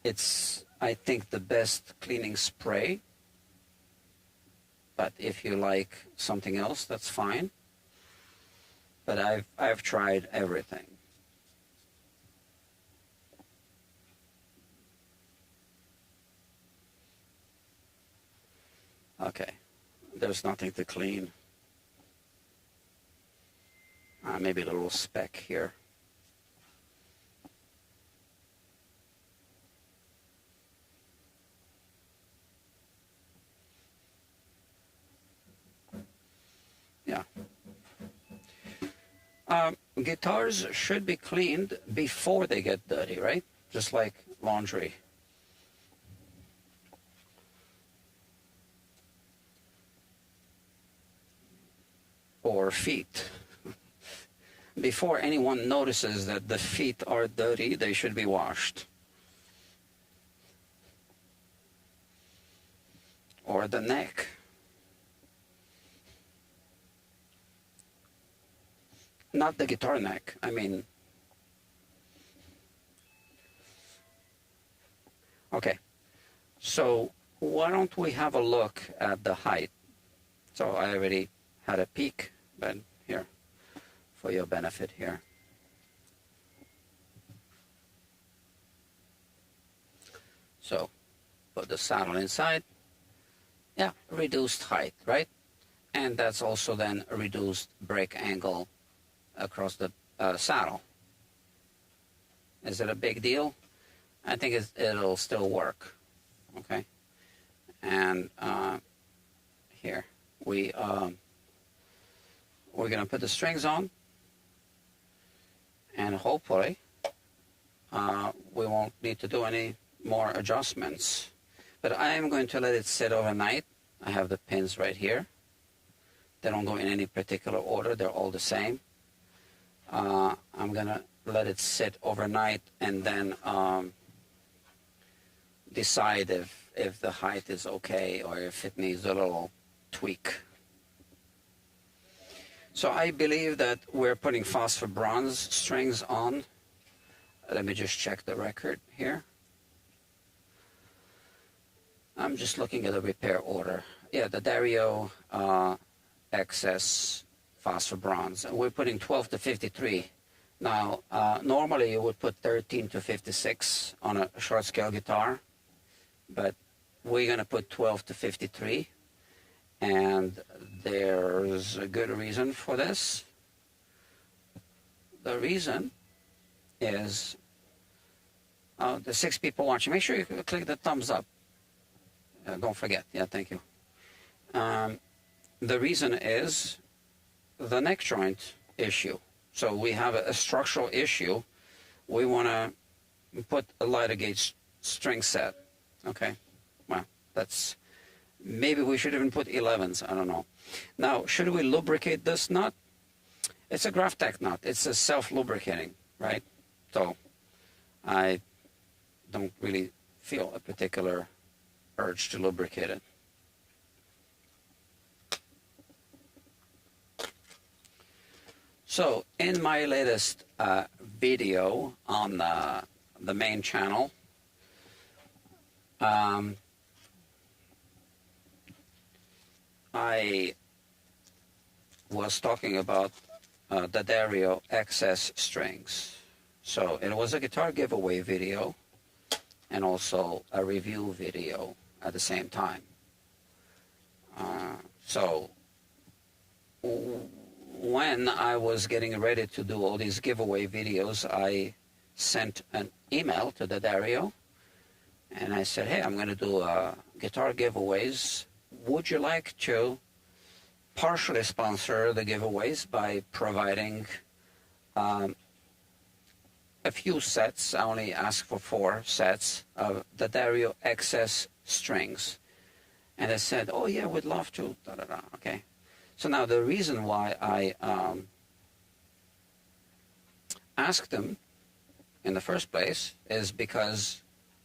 it's, I think, the best cleaning spray. But if you like something else, that's fine. But I've tried everything. Okay, there's nothing to clean. Maybe a little speck here. Yeah. Guitars should be cleaned before they get dirty, right? Just like laundry. or feet. Before anyone notices that the feet are dirty, they should be washed. Or the neck. Not the guitar neck, I mean. Okay, so why don't we have a look at the height? So I already had a peek, but here, for your benefit here. So, put the saddle inside. Yeah, reduced height, right? And that's also then a reduced brake angle across the saddle. Is it a big deal? I think it'll still work, okay? And here, we're gonna put the strings on, and hopefully we won't need to do any more adjustments. But I am going to let it sit overnight. I have the pins right here. They don't go in any particular order, they're all the same. I'm gonna let it sit overnight and then decide if the height is okay or if it needs a little tweak. So I believe that we're putting phosphor bronze strings on. Let me just check the record here. I'm just looking at the repair order. Yeah, the Dario XS phosphor bronze. And we're putting 12 to 53. Now, normally you would put 13 to 56 on a short scale guitar, but we're going to put 12 to 53. And there's a good reason for this. The reason is, the 6 people watching, make sure you click the thumbs up. Don't forget. Yeah, thank you. The reason is the neck joint issue. So we have a structural issue. We want to put a lighter gauge string set. Okay, well, that's, maybe we should even put 11s, I don't know. Now, should we lubricate this nut? It's a Graphtec nut. It's a self-lubricating, right? So I don't really feel a particular urge to lubricate it. So in my latest video on the main channel, I was talking about the Dario XS strings. So it was a guitar giveaway video and also a review video at the same time. So when I was getting ready to do all these giveaway videos, I sent an email to the Dario and I said, hey, I'm going to do guitar giveaways. Would you like to partially sponsor the giveaways by providing a few sets? I only asked for 4 sets of the Dario XS strings. And I said, oh yeah, we'd love to, da, da, da. Okay. So now the reason why I asked them in the first place is because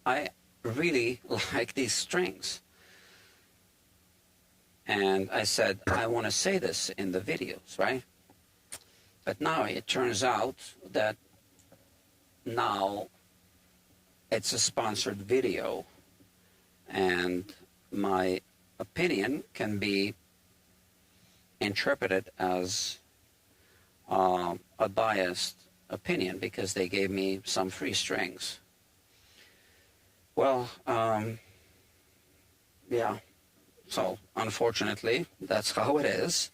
I really like these strings. And I said, I want to say this in the videos, right? But now it turns out that now it's a sponsored video and my opinion can be interpreted as a biased opinion because they gave me some free strings. Well, yeah, so unfortunately that's how it is,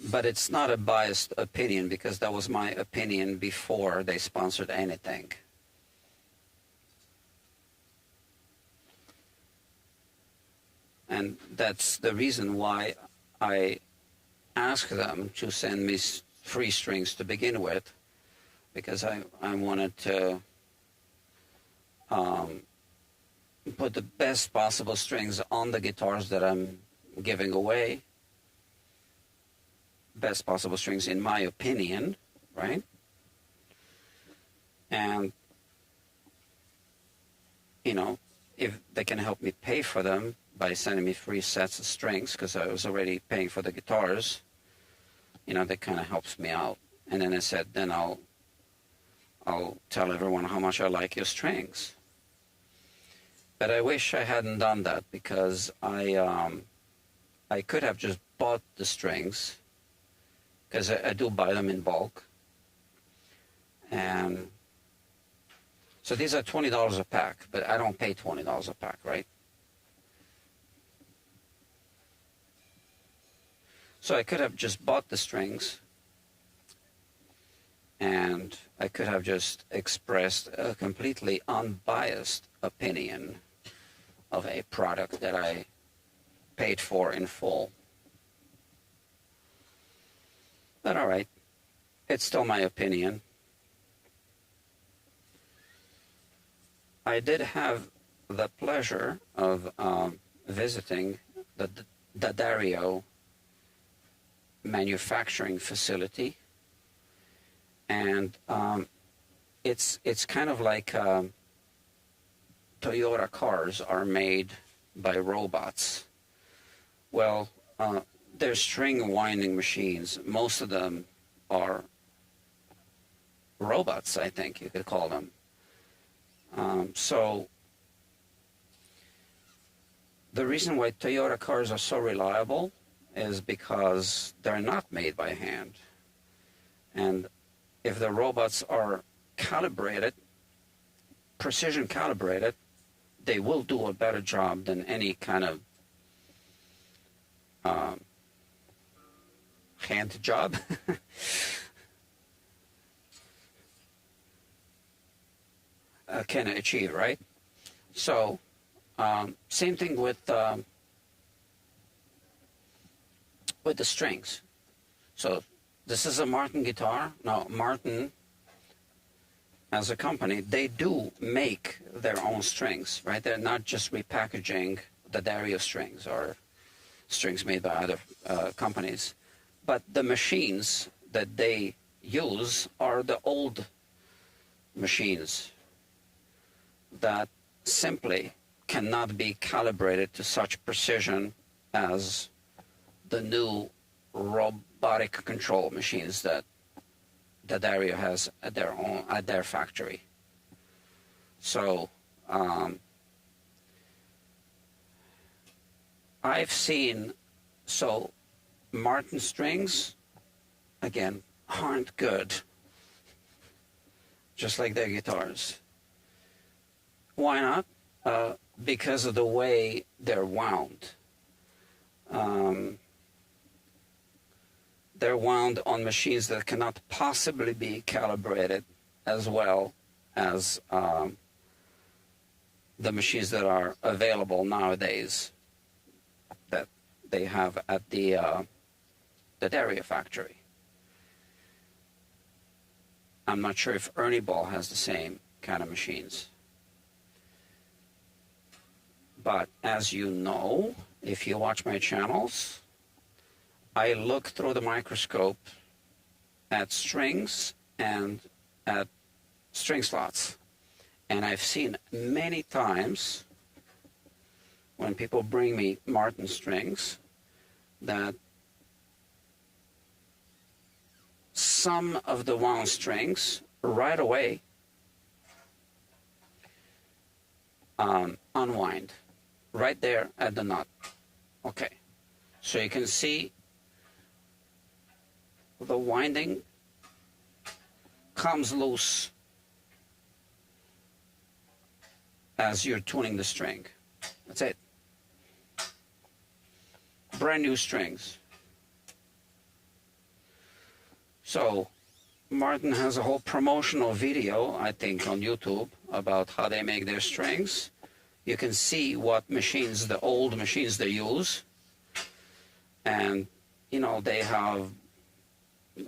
but it's not a biased opinion because that was my opinion before they sponsored anything. And that's the reason why I asked them to send me free strings to begin with, because I wanted to put the best possible strings on the guitars that I'm giving away. best possible strings in my opinion, right? And, you know, if they can help me pay for them by sending me free sets of strings, because I was already paying for the guitars, you know, that kind of helps me out. And then I said, then I'll tell everyone how much I like your strings. But I wish I hadn't done that, because I could have just bought the strings, because I do buy them in bulk. And so these are $20 a pack, but I don't pay $20 a pack, right? So I could have just bought the strings, and I could have just expressed a completely unbiased opinion of a product that I paid for in full. But all right, it's still my opinion. I did have the pleasure of visiting the Dario manufacturing facility, and it's kind of like Toyota cars are made by robots. Well, they're string winding machines. Most of them are robots, I think you could call them. So the reason why Toyota cars are so reliable is because they're not made by hand. And if the robots are calibrated, precision calibrated, they will do a better job than any kind of hand job. Can achieve, right? So same thing with the strings. So this is a Martin guitar. Now Martin, as a company, they do make their own strings, right? They're not just repackaging the Dario strings or strings made by other companies. But the machines that they use are the old machines that simply cannot be calibrated to such precision as the new robotic control machines that Dario has at their factory. So I've seen, so Martin strings, again, aren't good, just like their guitars. Why not? Because of the way they're wound. They're wound on machines that cannot possibly be calibrated as well as the machines that are available nowadays that they have at the Dario factory. I'm not sure if Ernie Ball has the same kind of machines. But as you know, if you watch my channels, I look through the microscope at strings and at string slots. And I've seen many times when people bring me Martin strings that some of the wound strings right away unwind right there at the nut. Okay, so you can see the winding comes loose as you're tuning the string. That's it. Brand new strings. So Martin has a whole promotional video, I think, on YouTube about how they make their strings. You can see what machines, the old machines they use. And, you know, they have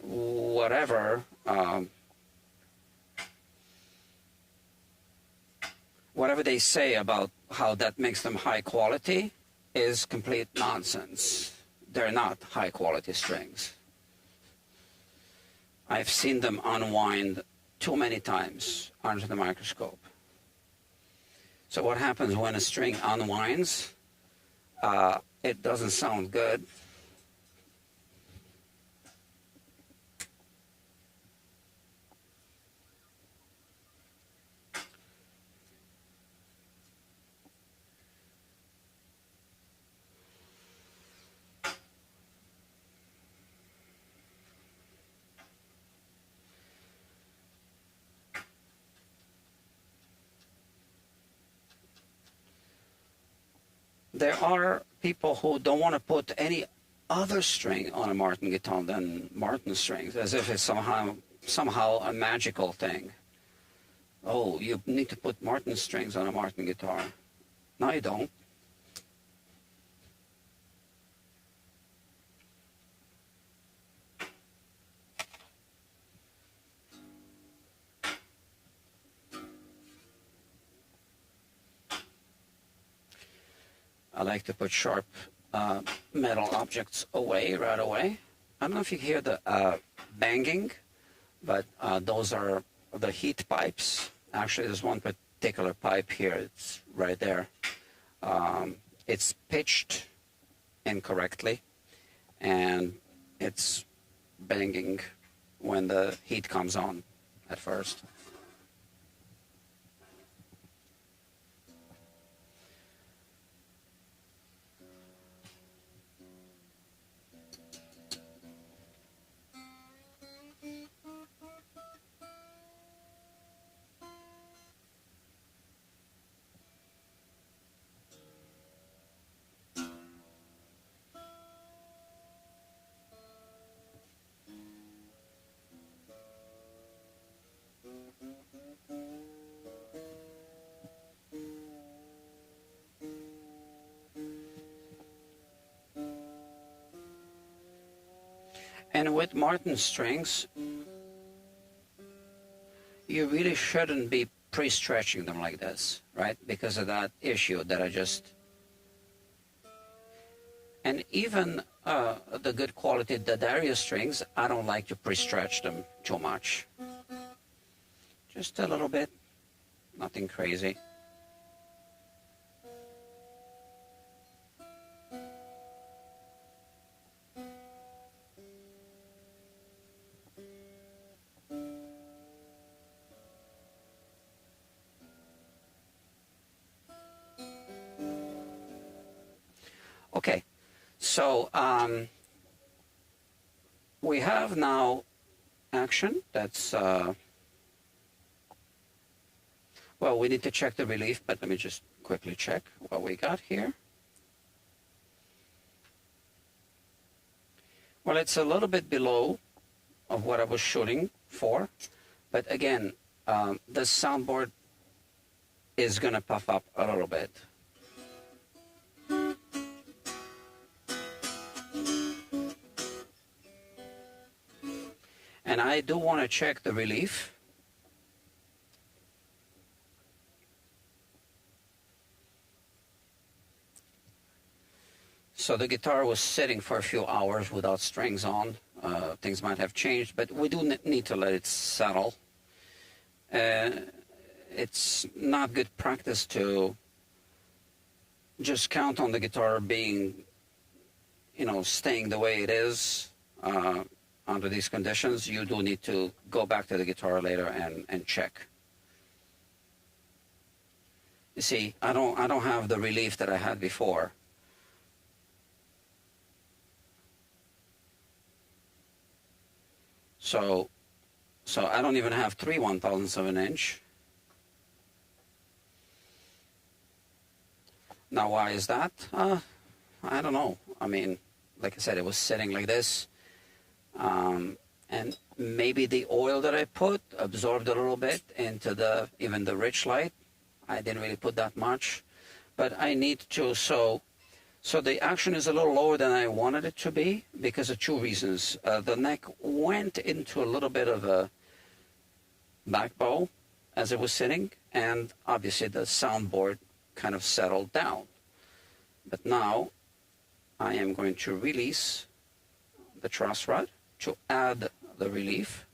whatever, whatever they say about how that makes them high quality is complete nonsense. They're not high quality strings. I've seen them unwind too many times under the microscope. So what happens when a string unwinds? It doesn't sound good. There are people who don't want to put any other string on a Martin guitar than Martin strings, as if it's somehow a magical thing. Oh, you need to put Martin strings on a Martin guitar. No, you don't. I like to put sharp metal objects away right away. I don't know if you hear the banging, but those are the heat pipes. Actually, there's one particular pipe here. It's right there. It's pitched incorrectly, and it's banging when the heat comes on at first. And with Martin strings, you really shouldn't be pre-stretching them like this, right? Because of that issue that I just... And even the good quality D'Addario strings, I don't like to pre-stretch them too much. Just a little bit, nothing crazy. Okay, so we have now action. That's, well, we need to check the relief, but let me just quickly check what we got here. Well, it's a little bit below of what I was shooting for, but again, the soundboard is going to puff up a little bit. And I do want to check the relief. So the guitar was sitting for a few hours without strings on. Things might have changed, but we do need to let it settle. It's not good practice to just count on the guitar being, you know, staying the way it is. Under these conditions, you do need to go back to the guitar later and check. You see, I don't have the relief that I had before. So I don't even have 3/1000ths of an inch. Now, why is that? I don't know. I mean, like I said, it was sitting like this. And maybe the oil that I put absorbed a little bit into even the rich light. I didn't really put that much, but I need to, so the action is a little lower than I wanted it to be because of two reasons. The neck went into a little bit of a back bow as it was sitting, and obviously the soundboard kind of settled down. But now I am going to release the truss rod to add the relief.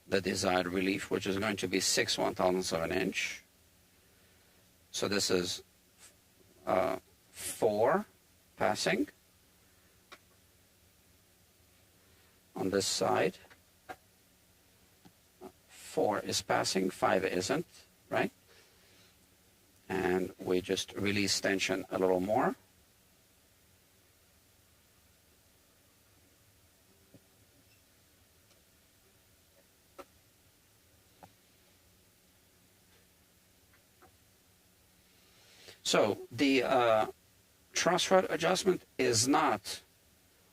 the desired relief, which is going to be 6/1000ths of an inch. So this is 4 passing on this side. 4 is passing, 5 isn't, right? And we just release tension a little more. So the truss rod adjustment is not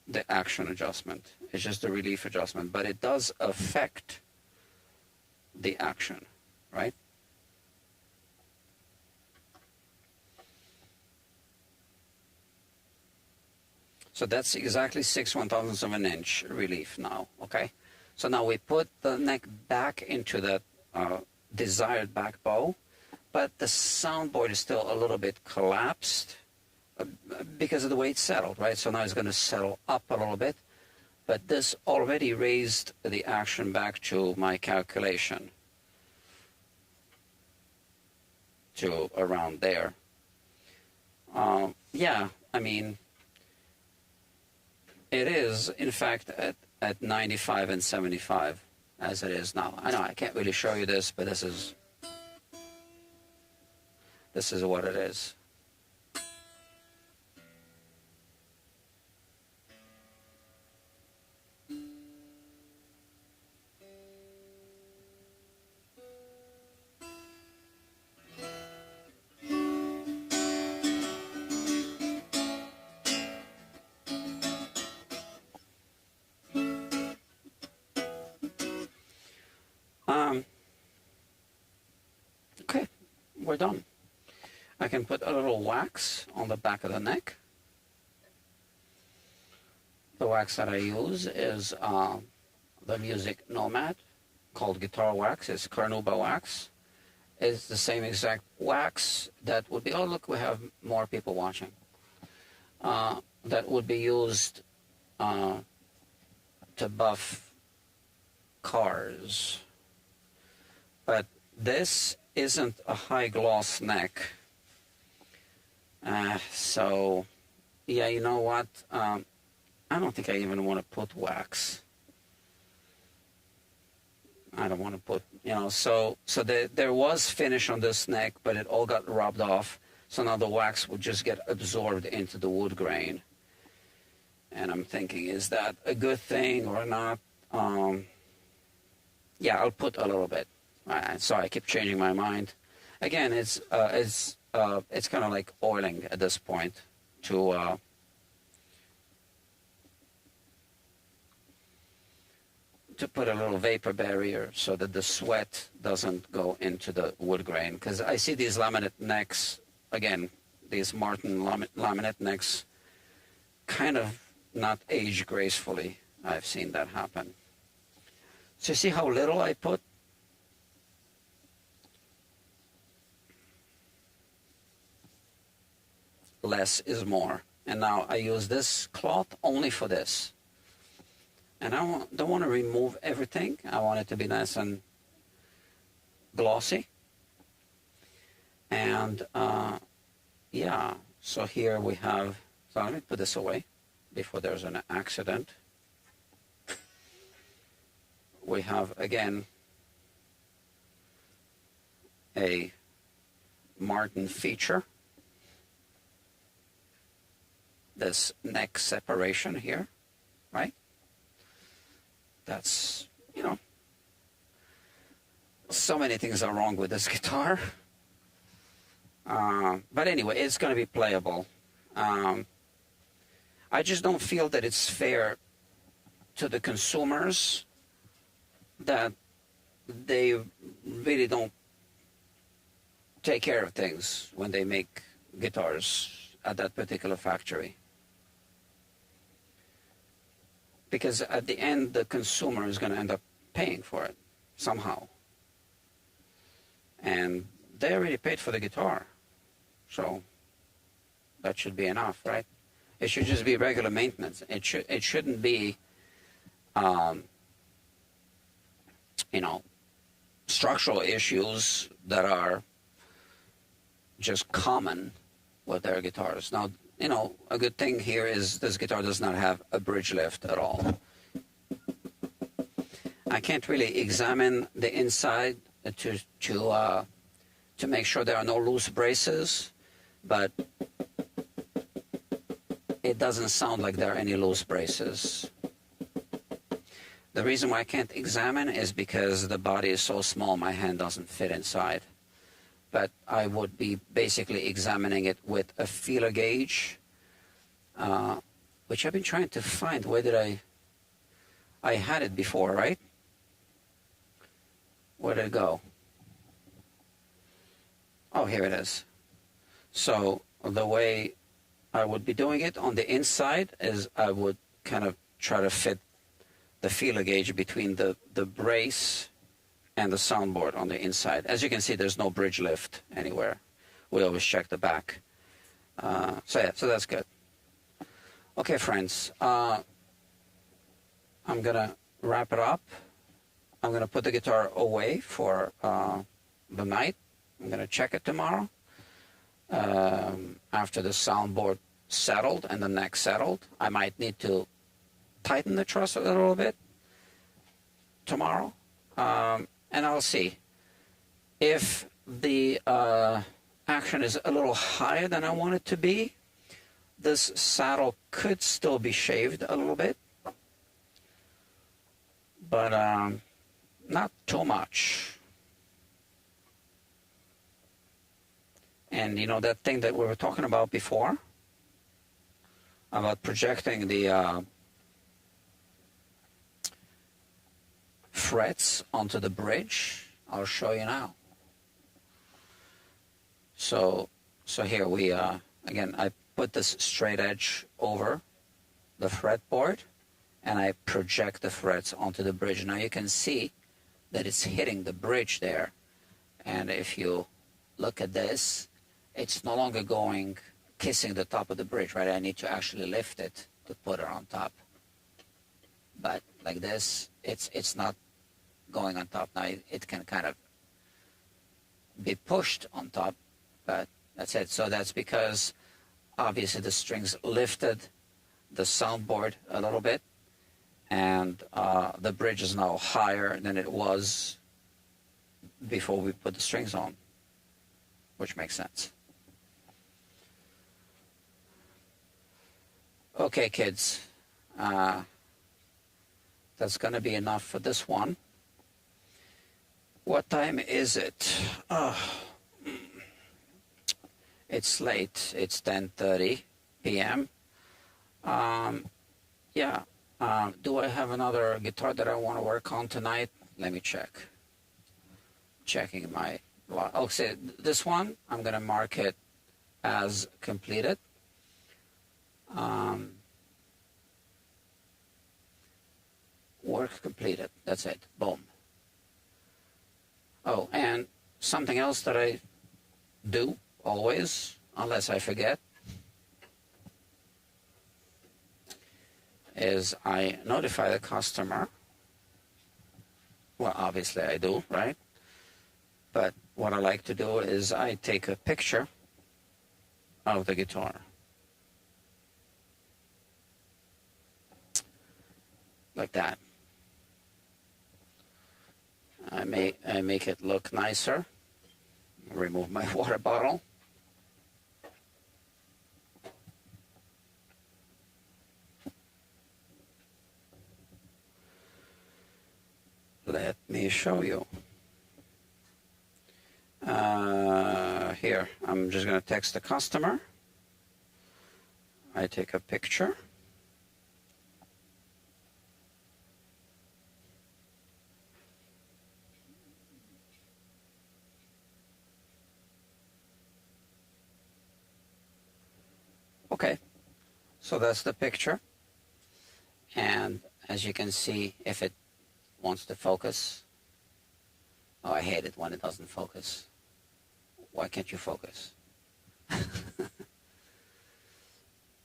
the action adjustment. It's just the relief adjustment, but it does affect the action, right? So that's exactly 6/1000ths of an inch relief now, okay? So now we put the neck back into that desired back bow, but the soundboard is still a little bit collapsed because of the way it's settled, right? So now it's going to settle up a little bit, but this already raised the action back to my calculation to around there. Yeah, I mean, it is, in fact, at 95 and 75 as it is now. I know I can't really show you this, but this is what it is. Okay, we're done. I can put a little wax on the back of the neck. The wax that I use is the Music Nomad, called guitar wax. It's carnauba wax. It's the same exact wax that would be, oh look, we have more people watching, that would be used to buff cars. But this isn't a high gloss neck. So, yeah, you know what? I don't think I even want to put wax. I don't want to put, so there was finish on this neck, but it all got rubbed off. So now the wax would just get absorbed into the wood grain. And I'm thinking, is that a good thing or not? Yeah, I'll put a little bit. So I keep changing my mind. Again, it's kind of like oiling at this point to put a little vapor barrier so that the sweat doesn't go into the wood grain. Because I see these laminate necks, again, these Martin laminate necks, kind of not age gracefully. I've seen that happen. So you see how little I put? Less is more. And now I use this cloth only for this. And I don't want to remove everything. I want it to be nice and glossy. And yeah, so here we have, so let me put this away before there's an accident. We have, again, a Martin feature. This neck separation here, right? That's, so many things are wrong with this guitar. But anyway, it's going to be playable. I just don't feel that it's fair to the consumers that they really don't take care of things when they make guitars at that particular factory. Because at the end, the consumer is going to end up paying for it somehow. And they already paid for the guitar. So that should be enough, right? It should just be regular maintenance. It shouldn't be, you know, structural issues that are just common with their guitars. Now, you know, a good thing here is this guitar does not have a bridge lift at all. I can't really examine the inside to make sure there are no loose braces, but it doesn't sound like there are any loose braces. The reason why I can't examine is because the body is so small, my hand doesn't fit inside. But I would be basically examining it with a feeler gauge, which I've been trying to find. Where did I had it before, right? Where did it go? Oh, here it is. So the way I would be doing it on the inside is I would kind of try to fit the feeler gauge between the brace and the soundboard on the inside. As you can see, there's no bridge lift anywhere. We always check the back. So yeah, so that's good. Okay, friends, I'm gonna wrap it up. I'm gonna put the guitar away for the night. I'm gonna check it tomorrow after the soundboard settled and the neck settled. I might need to tighten the truss a little bit tomorrow, and I'll see if the action is a little higher than I want it to be. This saddle could still be shaved a little bit, but not too much. And you know that thing that we were talking about before, about projecting the frets onto the bridge, I'll show you now. So here we again, I put this straight edge over the fretboard and I project the frets onto the bridge. Now you can see that it's hitting the bridge there, and if you look at this, it's no longer kissing the top of the bridge, right? I need to actually lift it to put it on top. But like this, it's not going on top. Now it can kind of be pushed on top, but that's it. So that's because obviously the strings lifted the soundboard a little bit, and the bridge is now higher than it was before we put the strings on, which makes sense. Okay, kids, that's going to be enough for this one. What time is it? It's late. It's 10:30 p.m. Yeah. Do I have another guitar that I want to work on tonight? Let me check. Checking my log. Oh, see, this one, I'm going to mark it as completed. Work completed. That's it. Boom. Oh, and something else that I do always, unless I forget, is I notify the customer. Well, obviously I do, right? But what I like to do is I take a picture of the guitar. Like that. I make it look nicer. Remove my water bottle. Let me show you. Here, I'm just going to text the customer. I take a picture. Okay, so that's the picture. And as you can see, if it wants to focus. Oh, I hate it when it doesn't focus. Why can't you focus?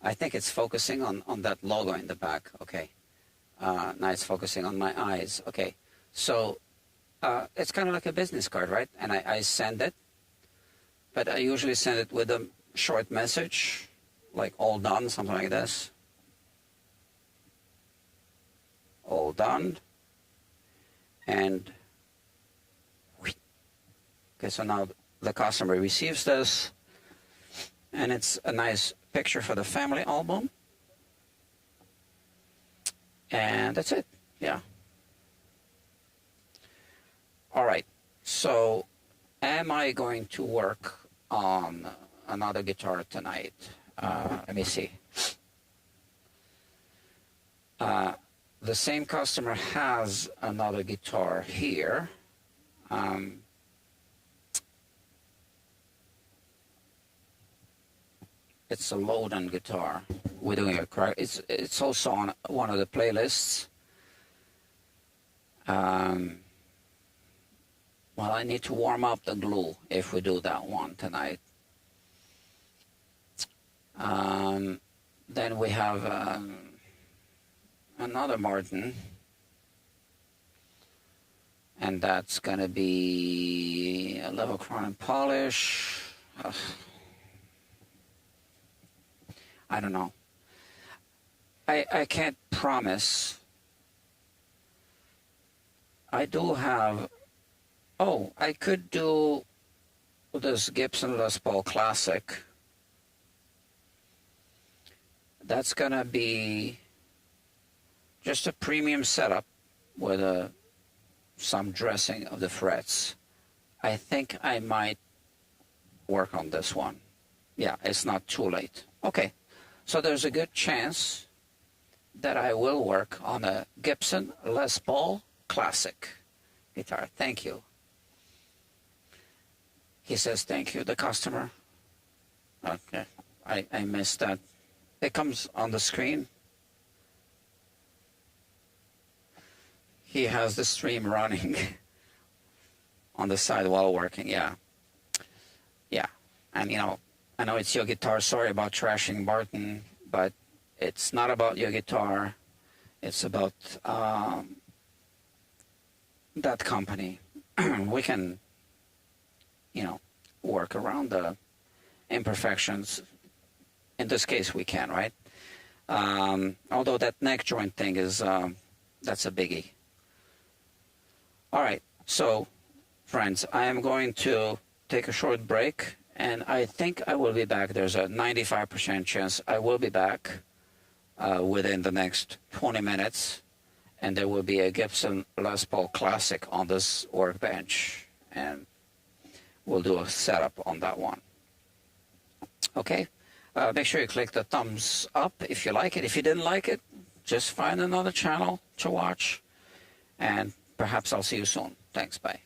I think it's focusing on that logo in the back. Okay. Now it's focusing on my eyes. Okay. So it's kind of like a business card, right? And I send it, but I usually send it with a short message, like all done, something like this. All done. And okay, so now the customer receives this, and it's a nice picture for the family album. And that's it. Yeah. All right. So am I going to work on another guitar tonight? Let me see. The same customer has another guitar here. It's a Loden guitar. We're doing a crack. It's also on one of the playlists. Well, I need to warm up the glue if we do that one tonight. Then we have another Martin, and that's gonna be a level crown and polish. I don't know. I can't promise. I do have, oh, I could do this Gibson Les Paul Classic. That's gonna be just a premium setup with some dressing of the frets. I think I might work on this one. Yeah, it's not too late. Okay, so there's a good chance that I will work on a Gibson Les Paul Classic guitar. Thank you. He says thank you, the customer. Okay, I missed that. It comes on the screen. He has the stream running on the side while working. Yeah. Yeah. And, you know, I know it's your guitar. Sorry about trashing Martin, but it's not about your guitar. It's about that company. We can, you know, work around the imperfections. In this case, we can, right? Although that neck joint thing is, that's a biggie. All right, so friends, I am going to take a short break, and I think I will be back. There's a 95% chance I will be back within the next 20 minutes, and there will be a Gibson Les Paul Classic on this workbench, and we'll do a setup on that one. Okay, make sure you click the thumbs up if you like it. If you didn't like it, just find another channel to watch, and perhaps I'll see you soon. Thanks, bye.